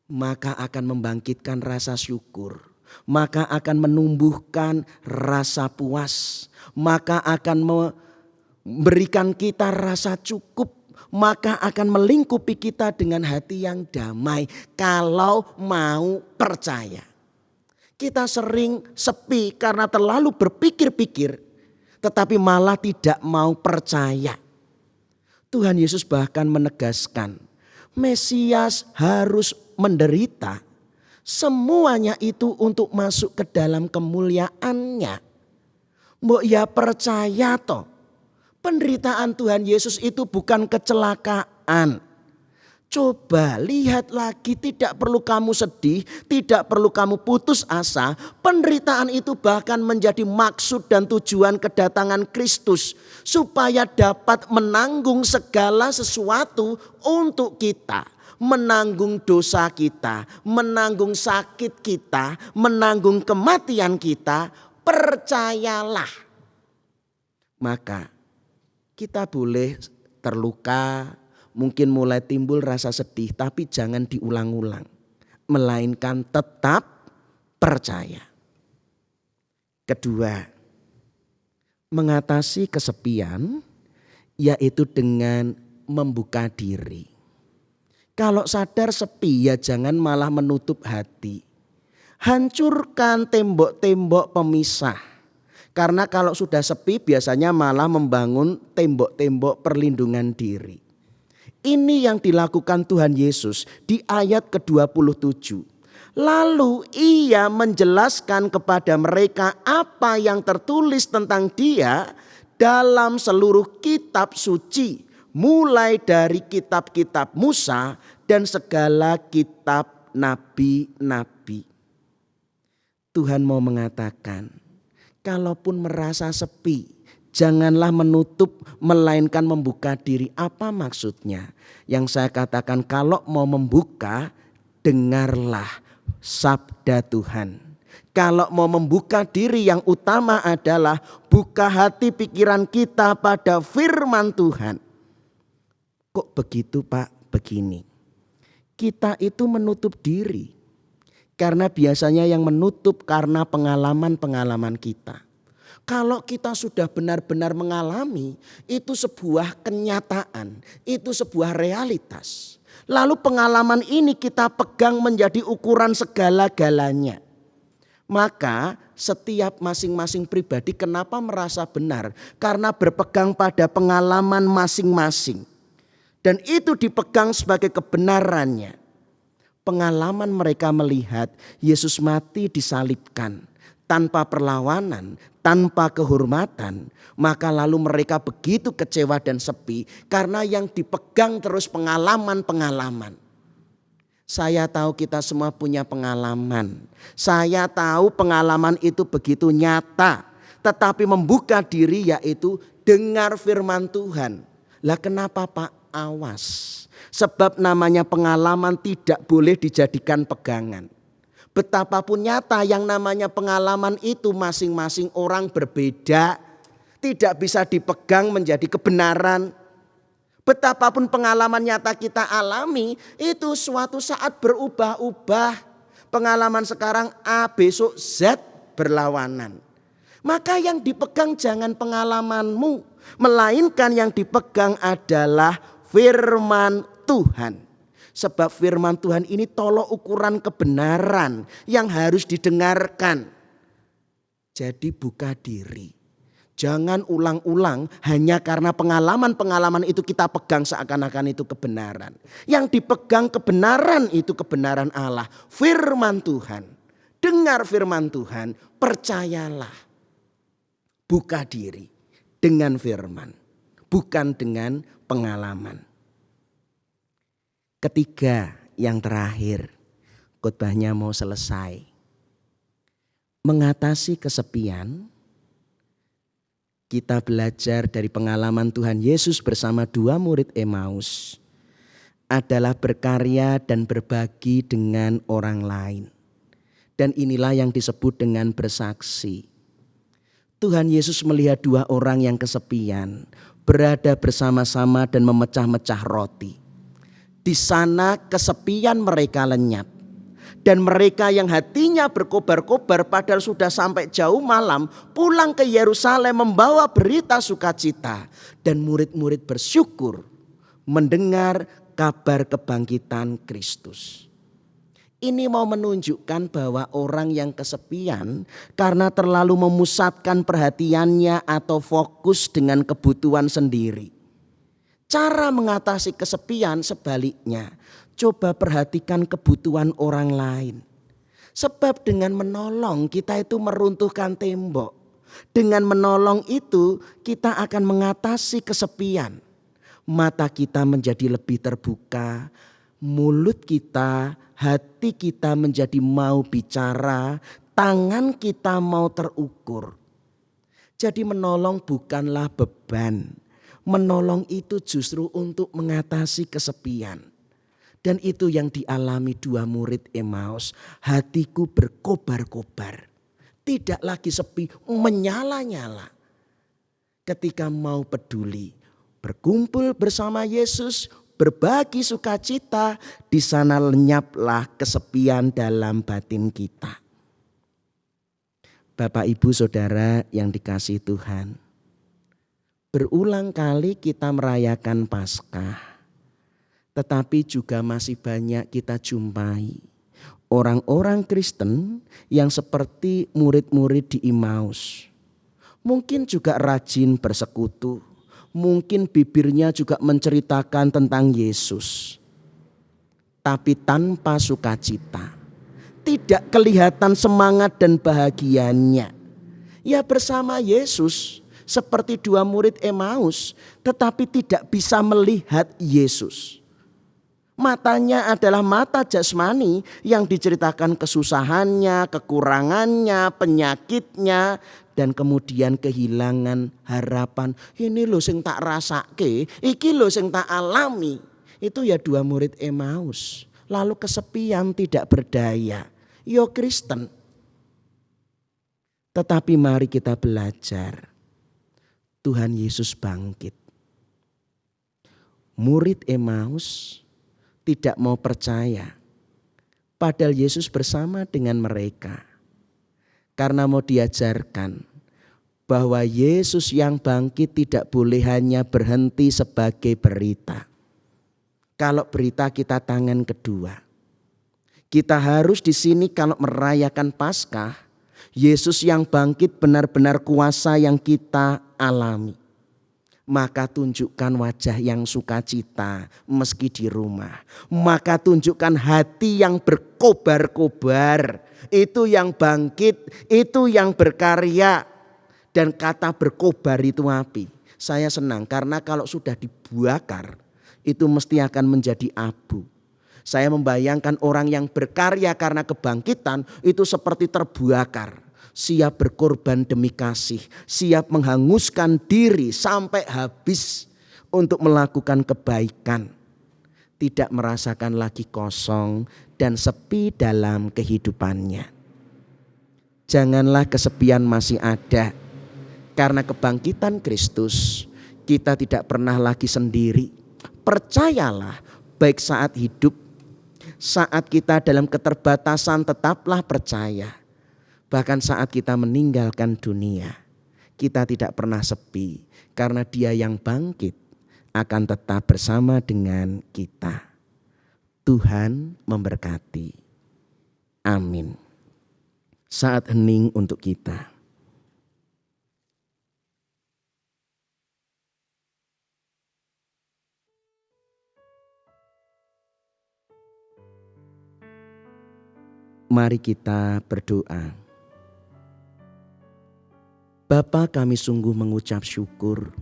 maka akan membangkitkan rasa syukur. Maka akan menumbuhkan rasa puas. Maka akan memberikan kita rasa cukup. Maka akan melingkupi kita dengan hati yang damai. Kalau mau percaya. Kita sering sepi karena terlalu berpikir-pikir, tetapi malah tidak mau percaya. Tuhan Yesus bahkan menegaskan, Mesias harus menderita. Semuanya itu untuk masuk ke dalam kemuliaannya. Mbok ya percaya toh, penderitaan Tuhan Yesus itu bukan kecelakaan. Coba lihat lagi, tidak perlu kamu sedih, tidak perlu kamu putus asa. Penderitaan itu bahkan menjadi maksud dan tujuan kedatangan Kristus. Supaya dapat menanggung segala sesuatu untuk kita. Menanggung dosa kita, menanggung sakit kita, menanggung kematian kita. Percayalah. Maka kita boleh terluka, mungkin mulai timbul rasa sedih, tapi jangan diulang-ulang. Melainkan tetap percaya. Kedua, mengatasi kesepian yaitu dengan membuka diri. Kalau sadar sepi ya jangan malah menutup hati. Hancurkan tembok-tembok pemisah. Karena kalau sudah sepi biasanya malah membangun tembok-tembok perlindungan diri. Ini yang dilakukan Tuhan Yesus di ayat ke-27. Lalu ia menjelaskan kepada mereka apa yang tertulis tentang dia dalam seluruh kitab suci. Mulai dari kitab-kitab Musa dan segala kitab nabi-nabi. Tuhan mau mengatakan, kalaupun merasa sepi, janganlah menutup melainkan membuka diri. Apa maksudnya? Yang saya katakan kalau mau membuka, dengarlah sabda Tuhan. Kalau mau membuka diri yang utama adalah buka hati pikiran kita pada firman Tuhan. Kok begitu Pak? Begini. Kita itu menutup diri. Karena biasanya yang menutup karena pengalaman-pengalaman kita. Kalau kita sudah benar-benar mengalami, itu sebuah kenyataan, itu sebuah realitas. Lalu pengalaman ini kita pegang menjadi ukuran segala-galanya. Maka setiap masing-masing pribadi kenapa merasa benar? Karena berpegang pada pengalaman masing-masing. Dan itu dipegang sebagai kebenarannya. Pengalaman mereka melihat Yesus mati disalibkan. Tanpa perlawanan, tanpa kehormatan, maka lalu mereka begitu kecewa dan sepi karena yang dipegang terus pengalaman-pengalaman. Saya tahu kita semua punya pengalaman. Saya tahu pengalaman itu begitu nyata, tetapi membuka diri yaitu dengar firman Tuhan. Lah kenapa Pak? Awas. Sebab namanya pengalaman tidak boleh dijadikan pegangan. Betapapun nyata yang namanya pengalaman itu masing-masing orang berbeda. Tidak bisa dipegang menjadi kebenaran. Betapapun pengalaman nyata kita alami itu suatu saat berubah-ubah. Pengalaman sekarang A, besok Z berlawanan. Maka yang dipegang jangan pengalamanmu. Melainkan yang dipegang adalah firman Tuhan. Sebab firman Tuhan ini tolok ukuran kebenaran yang harus didengarkan. Jadi buka diri. Jangan ulang-ulang hanya karena pengalaman-pengalaman itu kita pegang seakan-akan itu kebenaran. Yang dipegang kebenaran itu kebenaran Allah. Firman Tuhan. Dengar firman Tuhan, percayalah. Buka diri dengan firman. Bukan dengan pengalaman. Ketiga, yang terakhir, khotbahnya mau selesai. Mengatasi kesepian, kita belajar dari pengalaman Tuhan Yesus bersama dua murid Emmaus adalah berkarya dan berbagi dengan orang lain. Dan inilah yang disebut dengan bersaksi. Tuhan Yesus melihat dua orang yang kesepian berada bersama-sama dan memecah-mecah roti. Di sana kesepian mereka lenyap. Dan mereka yang hatinya berkobar-kobar padahal sudah sampai jauh malam pulang ke Yerusalem membawa berita sukacita. Dan murid-murid bersyukur mendengar kabar kebangkitan Kristus. Ini mau menunjukkan bahwa orang yang kesepian karena terlalu memusatkan perhatiannya atau fokus dengan kebutuhan sendiri. Cara mengatasi kesepian sebaliknya, coba perhatikan kebutuhan orang lain. Sebab dengan menolong kita itu meruntuhkan tembok. Dengan menolong itu kita akan mengatasi kesepian. Mata kita menjadi lebih terbuka, mulut kita, hati kita menjadi mau bicara, tangan kita mau terukur. Jadi menolong bukanlah beban. Menolong itu justru untuk mengatasi kesepian. Dan itu yang dialami dua murid Emmaus. Hatiku berkobar-kobar. Tidak lagi sepi, menyala-nyala. Ketika mau peduli, berkumpul bersama Yesus, berbagi sukacita, di sana lenyaplah kesepian dalam batin kita. Bapak, Ibu, Saudara yang dikasihi Tuhan, berulang kali kita merayakan Paskah, tetapi juga masih banyak kita jumpai orang-orang Kristen yang seperti murid-murid di Emmaus. Mungkin juga rajin bersekutu, mungkin bibirnya juga menceritakan tentang Yesus, tapi tanpa sukacita. Tidak kelihatan semangat dan bahagianya. Ya bersama Yesus seperti dua murid Emmaus, tetapi tidak bisa melihat Yesus. Matanya adalah mata jasmani yang diceritakan kesusahannya, kekurangannya, penyakitnya, dan kemudian kehilangan harapan. Ini loh sing tak rasake, iki loh sing tak alami. Itu ya dua murid Emmaus. Lalu kesepian, tidak berdaya. Yo Kristen. Tetapi mari kita belajar. Tuhan Yesus bangkit. Murid Emmaus tidak mau percaya. Padahal Yesus bersama dengan mereka. Karena mau diajarkan bahwa Yesus yang bangkit tidak boleh hanya berhenti sebagai berita. Kalau berita kita tangan kedua. Kita harus di sini kalau merayakan Paskah, Yesus yang bangkit benar-benar kuasa yang kita alami. Maka tunjukkan wajah yang sukacita meski di rumah. Maka tunjukkan hati yang berkobar-kobar. Itu yang bangkit, itu yang berkarya. Dan kata berkobar itu api. Saya senang karena kalau sudah dibakar itu mesti akan menjadi abu. Saya membayangkan orang yang berkarya karena kebangkitan itu seperti terbakar. Siap berkorban demi kasih, siap menghanguskan diri sampai habis untuk melakukan kebaikan. Tidak merasakan lagi kosong dan sepi dalam kehidupannya. Janganlah kesepian masih ada. Karena kebangkitan Kristus, kita tidak pernah lagi sendiri. Percayalah, baik saat hidup, saat kita dalam keterbatasan tetaplah percaya. Bahkan saat kita meninggalkan dunia, kita tidak pernah sepi karena Dia yang bangkit akan tetap bersama dengan kita. Tuhan memberkati. Amin. Saat hening untuk kita. Mari kita berdoa. Bapa, kami sungguh mengucap syukur.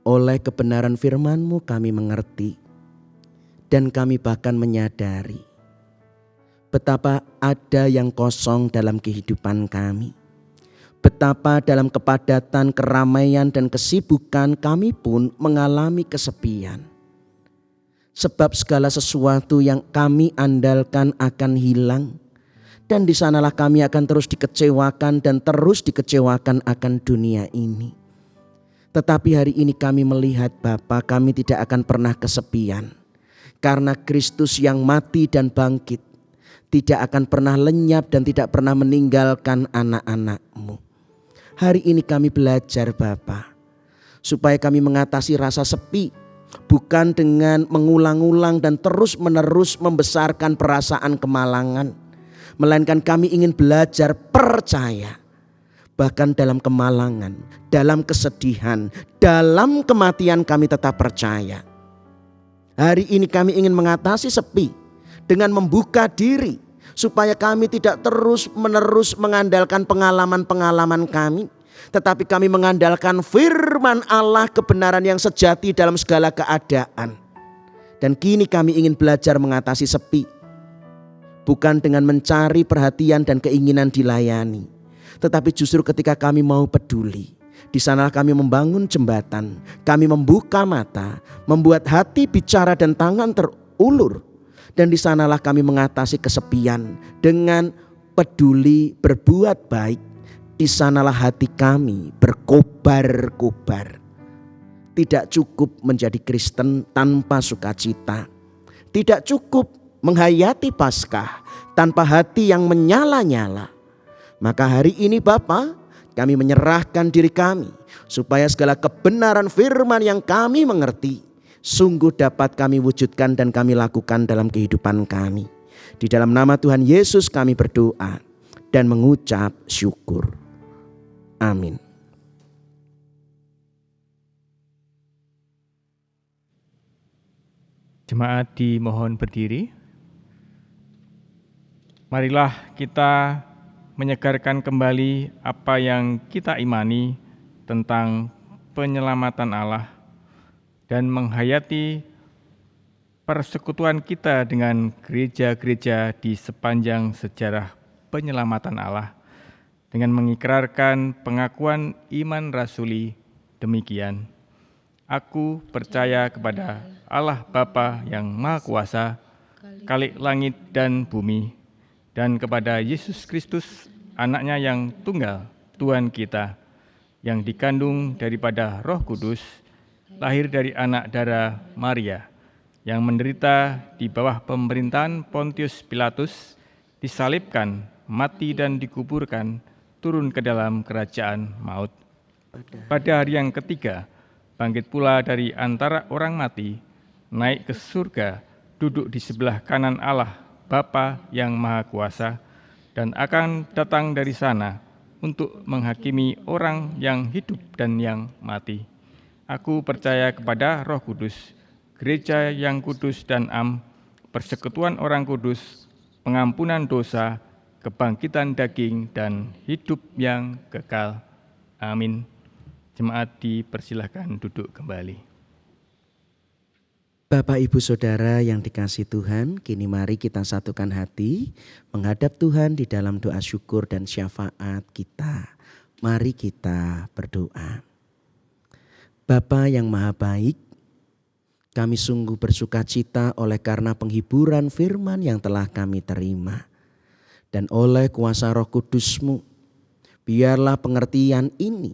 Oleh kebenaran firman-Mu kami mengerti. Dan kami bahkan menyadari betapa ada yang kosong dalam kehidupan kami. Betapa dalam kepadatan, keramaian dan kesibukan kami pun mengalami kesepian. Sebab segala sesuatu yang kami andalkan akan hilang. Dan di sanalah kami akan terus dikecewakan dan terus dikecewakan akan dunia ini. Tetapi hari ini kami melihat Bapa, kami tidak akan pernah kesepian. Karena Kristus yang mati dan bangkit tidak akan pernah lenyap dan tidak pernah meninggalkan anak-anak-Mu. Hari ini kami belajar Bapa, supaya kami mengatasi rasa sepi, bukan dengan mengulang-ulang dan terus-menerus membesarkan perasaan kemalangan, melainkan kami ingin belajar percaya. Bahkan dalam kemalangan, dalam kesedihan, dalam kematian kami tetap percaya. Hari ini kami ingin mengatasi sepi dengan membuka diri, supaya kami tidak terus-menerus mengandalkan pengalaman-pengalaman kami, tetapi kami mengandalkan firman Allah, kebenaran yang sejati dalam segala keadaan. Dan kini kami ingin belajar mengatasi sepi, bukan dengan mencari perhatian dan keinginan dilayani, tetapi justru ketika kami mau peduli, di sanalah kami membangun jembatan, kami membuka mata, membuat hati bicara dan tangan terulur. Dan di sanalah kami mengatasi kesepian dengan peduli berbuat baik. Di sanalah hati kami berkobar-kobar. Tidak cukup menjadi Kristen tanpa sukacita. Tidak cukup menghayati Paskah tanpa hati yang menyala-nyala. Maka hari ini Bapa, kami menyerahkan diri kami supaya segala kebenaran firman yang kami mengerti sungguh dapat kami wujudkan dan kami lakukan dalam kehidupan kami. Di dalam nama Tuhan Yesus kami berdoa dan mengucap syukur. Amin. Jemaat dimohon berdiri. Marilah kita menyegarkan kembali apa yang kita imani tentang penyelamatan Allah dan menghayati persekutuan kita dengan gereja-gereja di sepanjang sejarah penyelamatan Allah dengan mengikrarkan pengakuan iman rasuli demikian. Aku percaya kepada Allah Bapa yang Maha Kuasa, Khalik langit dan bumi, dan kepada Yesus Kristus, Anaknya yang tunggal, Tuhan kita, yang dikandung daripada Roh Kudus, lahir dari anak darah Maria, yang menderita di bawah pemerintahan Pontius Pilatus, disalibkan, mati dan dikuburkan, turun ke dalam kerajaan maut. Pada hari yang ketiga, bangkit pula dari antara orang mati, naik ke surga, duduk di sebelah kanan Allah, Bapa yang Maha Kuasa, dan akan datang dari sana untuk menghakimi orang yang hidup dan yang mati. Aku percaya kepada Roh Kudus, gereja yang kudus dan persekutuan orang kudus, pengampunan dosa, kebangkitan daging, dan hidup yang kekal. Amin. Jemaat dipersilahkan duduk kembali. Bapak, Ibu, Saudara yang dikasihi Tuhan, kini mari kita satukan hati menghadap Tuhan di dalam doa syukur dan syafaat kita. Mari kita berdoa. Bapa yang Maha Baik, kami sungguh bersukacita oleh karena penghiburan firman yang telah kami terima. Dan oleh kuasa Roh Kudus-Mu, biarlah pengertian ini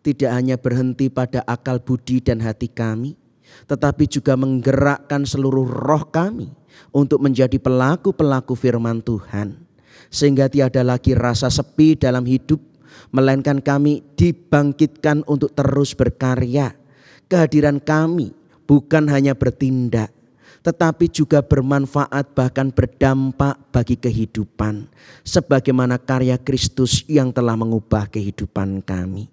tidak hanya berhenti pada akal budi dan hati kami, tetapi juga menggerakkan seluruh roh kami untuk menjadi pelaku-pelaku firman Tuhan. Sehingga tiada lagi rasa sepi dalam hidup, melainkan kami dibangkitkan untuk terus berkarya. Kehadiran kami bukan hanya bertindak, tetapi juga bermanfaat bahkan berdampak bagi kehidupan. Sebagaimana karya Kristus yang telah mengubah kehidupan kami.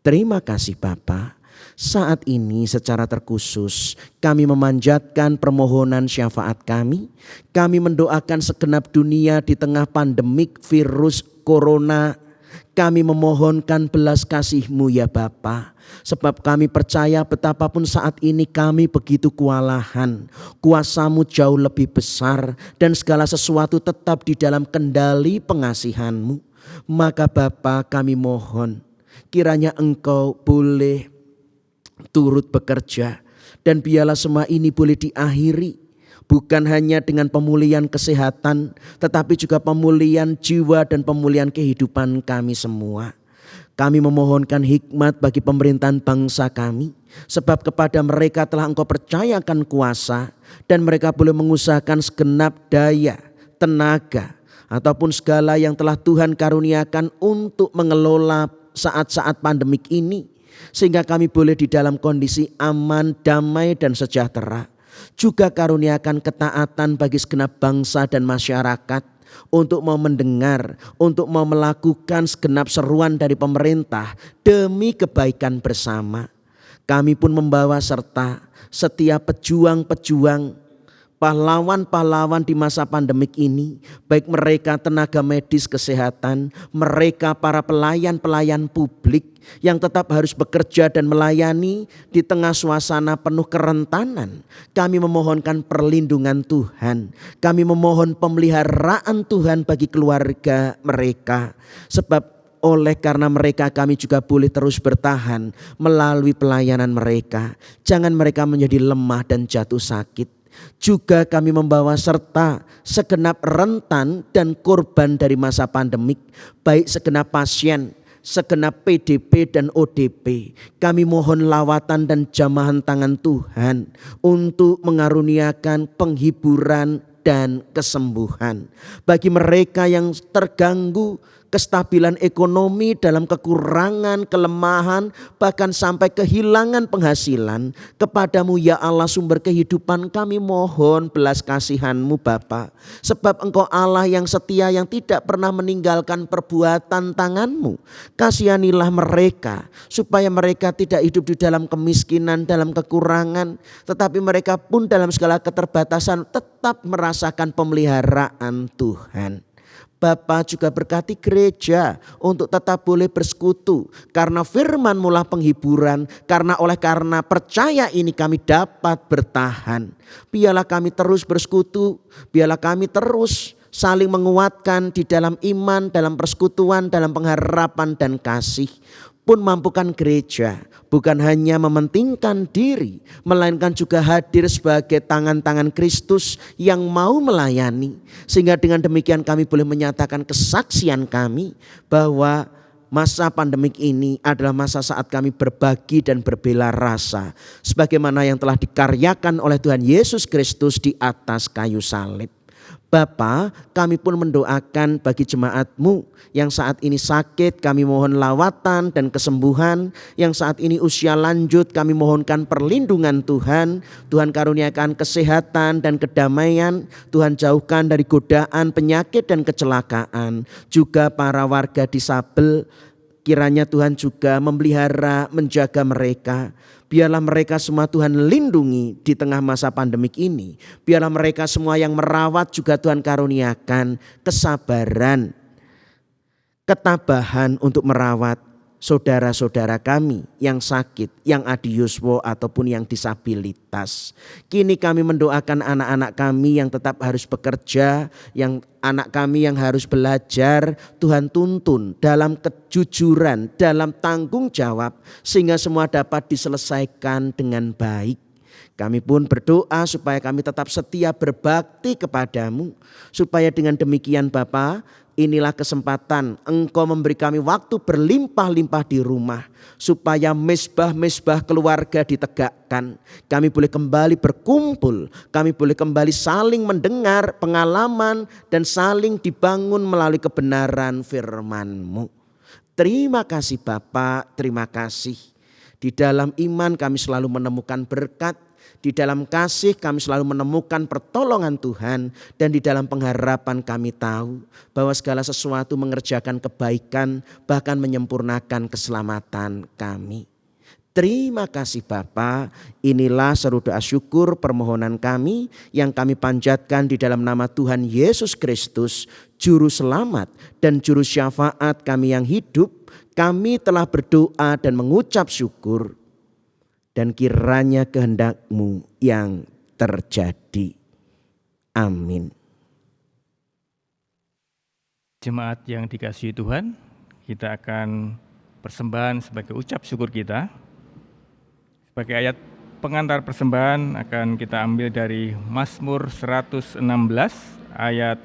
Terima kasih Bapa. Saat ini secara terkhusus kami memanjatkan permohonan syafaat kami. Kami mendoakan segenap dunia di tengah pandemik virus corona. Kami memohonkan belas kasih-Mu ya Bapa. Sebab kami percaya betapapun saat ini kami begitu kewalahan, kuasa-Mu jauh lebih besar dan segala sesuatu tetap di dalam kendali pengasihan-Mu. Maka Bapa, kami mohon kiranya Engkau boleh turut bekerja dan biarlah semua ini boleh diakhiri bukan hanya dengan pemulihan kesehatan, tetapi juga pemulihan jiwa dan pemulihan kehidupan kami semua. Kami memohonkan hikmat bagi pemerintahan bangsa kami, sebab kepada mereka telah Engkau percayakan kuasa dan mereka boleh mengusahakan segenap daya, tenaga ataupun segala yang telah Tuhan karuniakan untuk mengelola saat-saat pandemik ini. sehingga kami boleh di dalam kondisi aman, damai dan sejahtera. Juga karuniakan ketaatan bagi segenap bangsa dan masyarakat untuk mau mendengar, untuk mau melakukan segenap seruan dari pemerintah demi kebaikan bersama. Kami pun membawa serta setiap pejuang-pejuang, pahlawan-pahlawan di masa pandemik ini, baik mereka tenaga medis kesehatan, mereka para pelayan-pelayan publik yang tetap harus bekerja dan melayani di tengah suasana penuh kerentanan. Kami memohonkan perlindungan Tuhan, kami memohon pemeliharaan Tuhan bagi keluarga mereka, sebab oleh karena mereka kami juga boleh terus bertahan melalui pelayanan mereka. Jangan mereka menjadi lemah dan jatuh sakit. Juga kami membawa serta segenap rentan dan korban dari masa pandemik, baik segenap pasien, segenap PDP dan ODP. Kami mohon lawatan dan jamahan tangan Tuhan untuk mengaruniakan penghiburan dan kesembuhan. Bagi mereka yang terganggu kestabilan ekonomi dalam kekurangan, kelemahan, bahkan sampai kehilangan penghasilan, kepadamu ya Allah sumber kehidupan kami mohon belas kasihan-Mu Bapa. Sebab Engkau Allah yang setia, yang tidak pernah meninggalkan perbuatan tangan-Mu. Kasihanilah mereka supaya mereka tidak hidup di dalam kemiskinan, dalam kekurangan, tetapi mereka pun dalam segala keterbatasan tetap merasakan pemeliharaan Tuhan. Bapa juga berkati gereja untuk tetap boleh bersekutu, karena firman-Mu lah penghiburan, karena percaya ini kami dapat bertahan. Biarlah kami terus bersekutu, biarlah kami terus saling menguatkan di dalam iman, dalam persekutuan, dalam pengharapan dan kasih. Pun mampukan gereja bukan hanya mementingkan diri, melainkan juga hadir sebagai tangan-tangan Kristus yang mau melayani. Sehingga dengan demikian kami boleh menyatakan kesaksian kami bahwa masa pandemik ini adalah masa saat kami berbagi dan berbela rasa, sebagaimana yang telah dikaryakan oleh Tuhan Yesus Kristus di atas kayu salib. Bapa, kami pun mendoakan bagi jemaat-Mu yang saat ini sakit, kami mohon lawatan dan kesembuhan. Yang saat ini usia lanjut, kami mohonkan perlindungan Tuhan. Tuhan karuniakan kesehatan dan kedamaian. Tuhan jauhkan dari godaan, penyakit dan kecelakaan. Juga para warga disabel, kiranya Tuhan juga memelihara, menjaga mereka. Biarlah mereka semua Tuhan lindungi di tengah masa pandemik ini. Biarlah mereka semua yang merawat juga Tuhan karuniakan kesabaran, ketabahan untuk merawat saudara-saudara kami yang sakit, yang adiuswo ataupun yang disabilitas. Kini kami mendoakan anak-anak kami yang tetap harus bekerja, yang anak kami yang harus belajar. Tuhan tuntun dalam kejujuran, dalam tanggung jawab, sehingga semua dapat diselesaikan dengan baik. Kami pun berdoa supaya kami tetap setia berbakti kepadamu, supaya dengan demikian Bapa, inilah kesempatan Engkau memberi kami waktu berlimpah-limpah di rumah, supaya mezbah-mezbah keluarga ditegakkan. Kami boleh kembali berkumpul, kami boleh kembali saling mendengar pengalaman dan saling dibangun melalui kebenaran firman-Mu. Terima kasih Bapa, terima kasih. Di dalam iman kami selalu menemukan berkat. Di dalam kasih kami selalu menemukan pertolongan Tuhan, dan di dalam pengharapan kami tahu bahwa segala sesuatu mengerjakan kebaikan, bahkan menyempurnakan keselamatan kami. Terima kasih Bapa. Inilah seru doa syukur permohonan kami yang kami panjatkan di dalam nama Tuhan Yesus Kristus, Juru Selamat dan Juru Syafaat kami yang hidup. Kami telah berdoa dan mengucap syukur, dan kiranya kehendak-Mu yang terjadi. Amin. Jemaat yang dikasihi Tuhan, kita akan persembahan sebagai ucap syukur kita. Sebagai ayat pengantar persembahan akan kita ambil dari Mazmur 116 ayat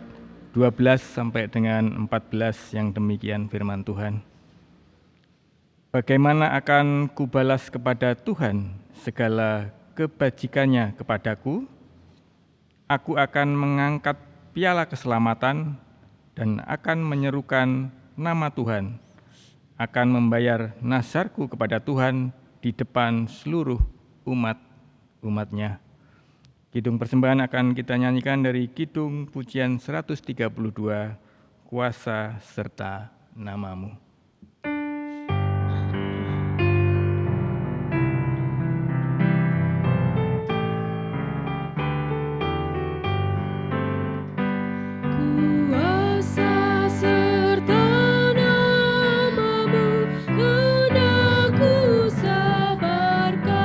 12 sampai dengan 14 yang demikian firman Tuhan. Bagaimana akan kubalas kepada Tuhan segala kebajikannya kepadaku? Aku akan mengangkat piala keselamatan dan akan menyerukan nama Tuhan. akan membayar nazarku kepada Tuhan di depan seluruh umat-umatnya. Kidung persembahan akan kita nyanyikan dari Kidung Pujian 132, Kuasa serta Namamu. Kuasa serta namamu hendak ku sabarkan,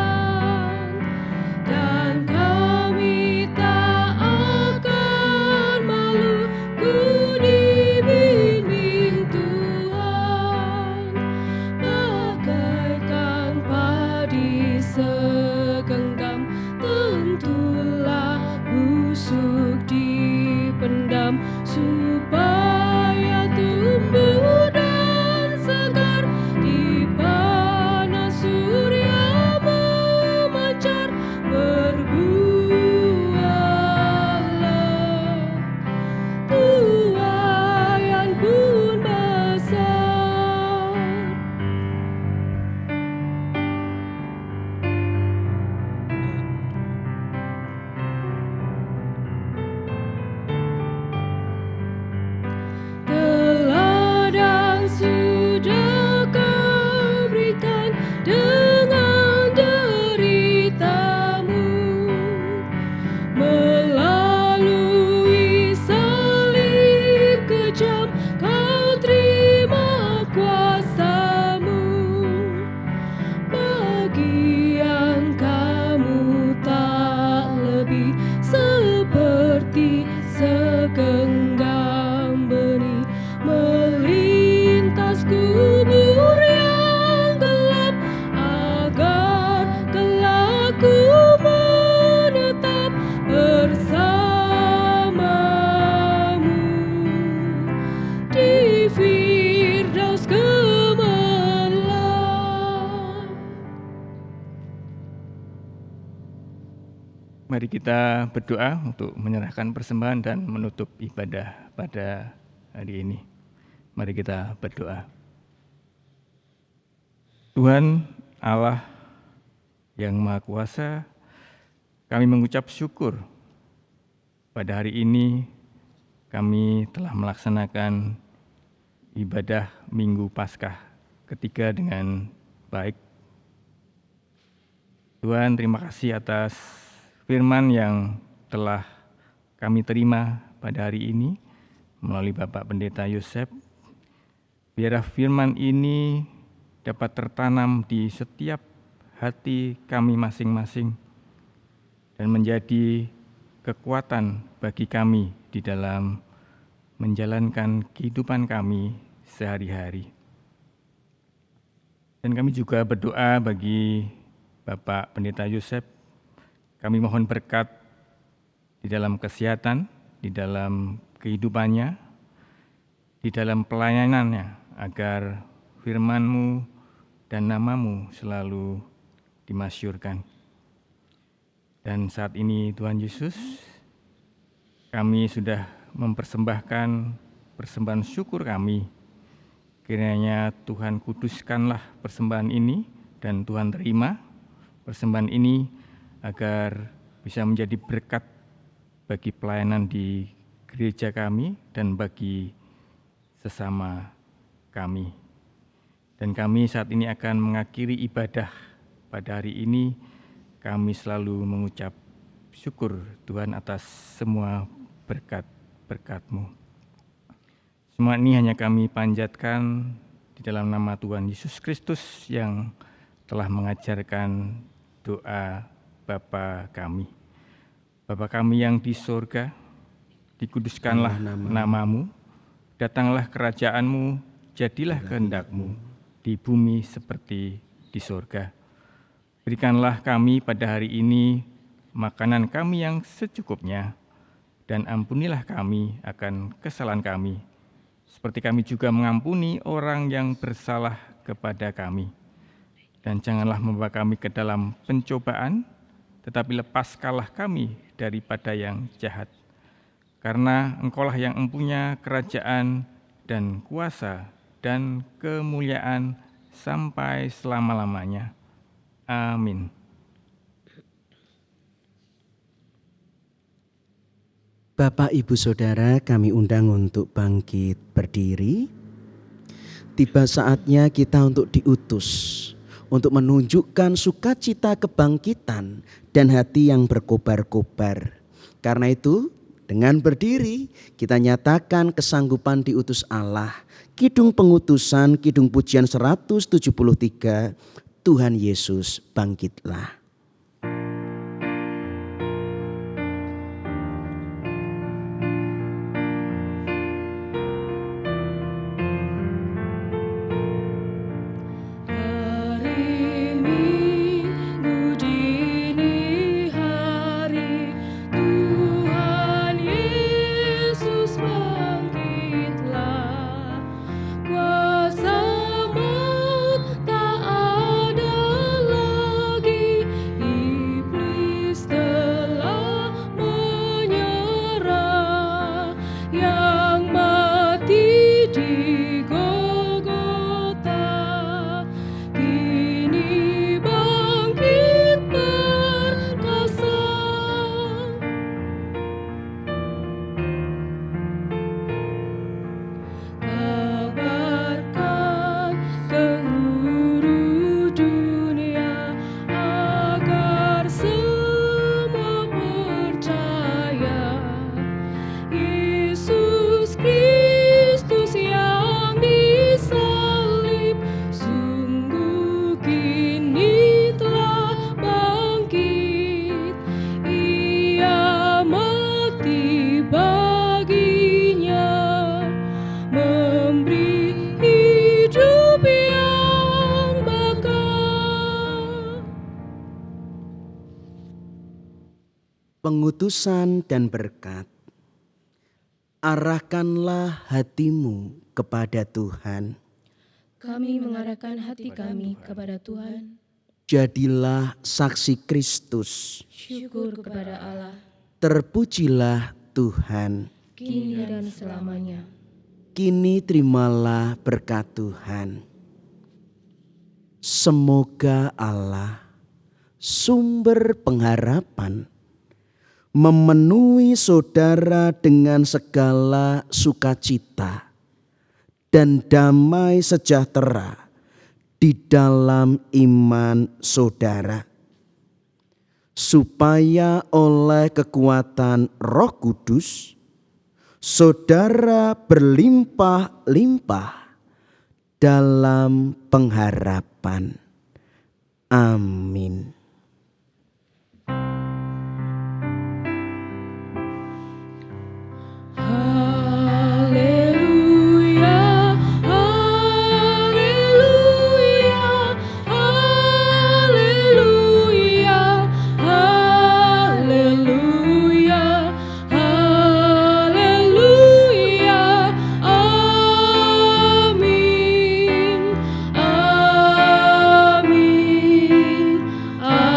dan kami tak akan malu ku dibimbing Tuhan, bagaikan padi segenggam tentulah busuk dipendam supaya tumbuh dan segar di panas surya memancar, berbuahlah tuaian pun besar. Teladan sudah kau berikan dengan deritamu, melalui salib kejam kau terima kuasamu. Bagian kamu tak lebih seperti segenggam benih melintas kubur yang gelap, agar kelak ku menetap bersamamu di Firdaus gemerlap. Mari kita berdoa untuk menyerahkan persembahan dan menutup ibadah pada hari ini. Mari kita berdoa. Tuhan Allah yang Maha Kuasa, kami mengucap syukur pada hari ini kami telah melaksanakan ibadah Minggu Paskah ketiga dengan baik. Tuhan, terima kasih atas firman yang telah kami terima pada hari ini melalui Bapak Pendeta Yosef. Biarlah firman ini dapat tertanam di setiap hati kami masing-masing dan menjadi kekuatan bagi kami di dalam menjalankan kehidupan kami sehari-hari. Dan kami juga berdoa bagi Bapak Pendeta Yosef. Kami mohon berkat di dalam kesehatan, di dalam kehidupannya, di dalam pelayanannya, agar firman-Mu dan nama-Mu selalu dimasyurkan. Dan saat ini Tuhan Yesus, kami sudah mempersembahkan persembahan syukur kami. Kiranya Tuhan kuduskanlah persembahan ini dan Tuhan terima persembahan ini agar bisa menjadi berkat bagi pelayanan di gereja kami dan bagi sesama kami. Dan kami saat ini akan mengakhiri ibadah pada hari ini. Kami selalu mengucap syukur Tuhan atas semua berkat-berkat-Mu. Semua ini hanya kami panjatkan di dalam nama Tuhan Yesus Kristus yang telah mengajarkan doa Bapa kami. Bapa kami yang di sorga, dikuduskanlah nama-Mu, datanglah kerajaan-Mu, jadilah kehendak-Mu di bumi seperti di sorga. Berikanlah kami pada hari ini makanan kami yang secukupnya, dan ampunilah kami akan kesalahan kami, seperti kami juga mengampuni orang yang bersalah kepada kami. Dan janganlah membawa kami ke dalam pencobaan, tetapi lepaskanlah kami daripada yang jahat. Karena Engkaulah yang mempunyai kerajaan dan kuasa dan kemuliaan sampai selama-lamanya. Amin. Bapak, Ibu, Saudara, kami undang untuk bangkit berdiri. Tiba saatnya kita untuk diutus, untuk menunjukkan sukacita kebangkitan dan hati yang berkobar-kobar. Karena itu, dengan berdiri kita nyatakan kesanggupan diutus Allah. Kidung pengutusan, Kidung pujian 173, Tuhan Yesus bangkitlah. Pengutusan dan berkat. Arahkanlah hatimu kepada Tuhan. Kami mengarahkan hati kami kepada Tuhan. Jadilah saksi Kristus. Syukur kepada Allah, Terpujilah Tuhan. kini dan selamanya. Kini terimalah berkat Tuhan. Semoga Allah, sumber pengharapan, memenuhi saudara dengan segala sukacita dan damai sejahtera di dalam iman saudara, supaya oleh kekuatan Roh Kudus saudara berlimpah-limpah dalam pengharapan. Amin. Haleluya, haleluya, haleluya, haleluya, haleluya, amin, amin, amin.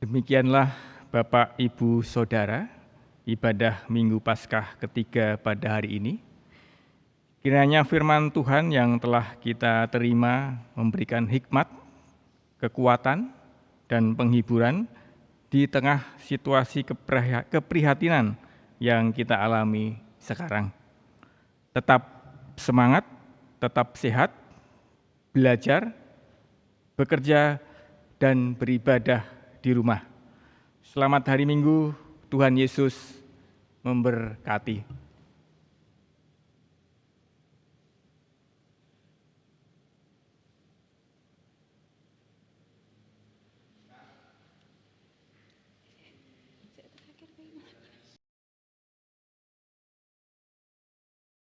Demikianlah Bapak, Ibu, Saudara, ibadah Minggu Paskah ketiga pada hari ini. Kiranya firman Tuhan yang telah kita terima memberikan hikmat, kekuatan, dan penghiburan di tengah situasi keprihatinan yang kita alami sekarang. Tetap semangat, tetap sehat, belajar, bekerja, dan beribadah di rumah. Selamat hari Minggu, Tuhan Yesus memberkati.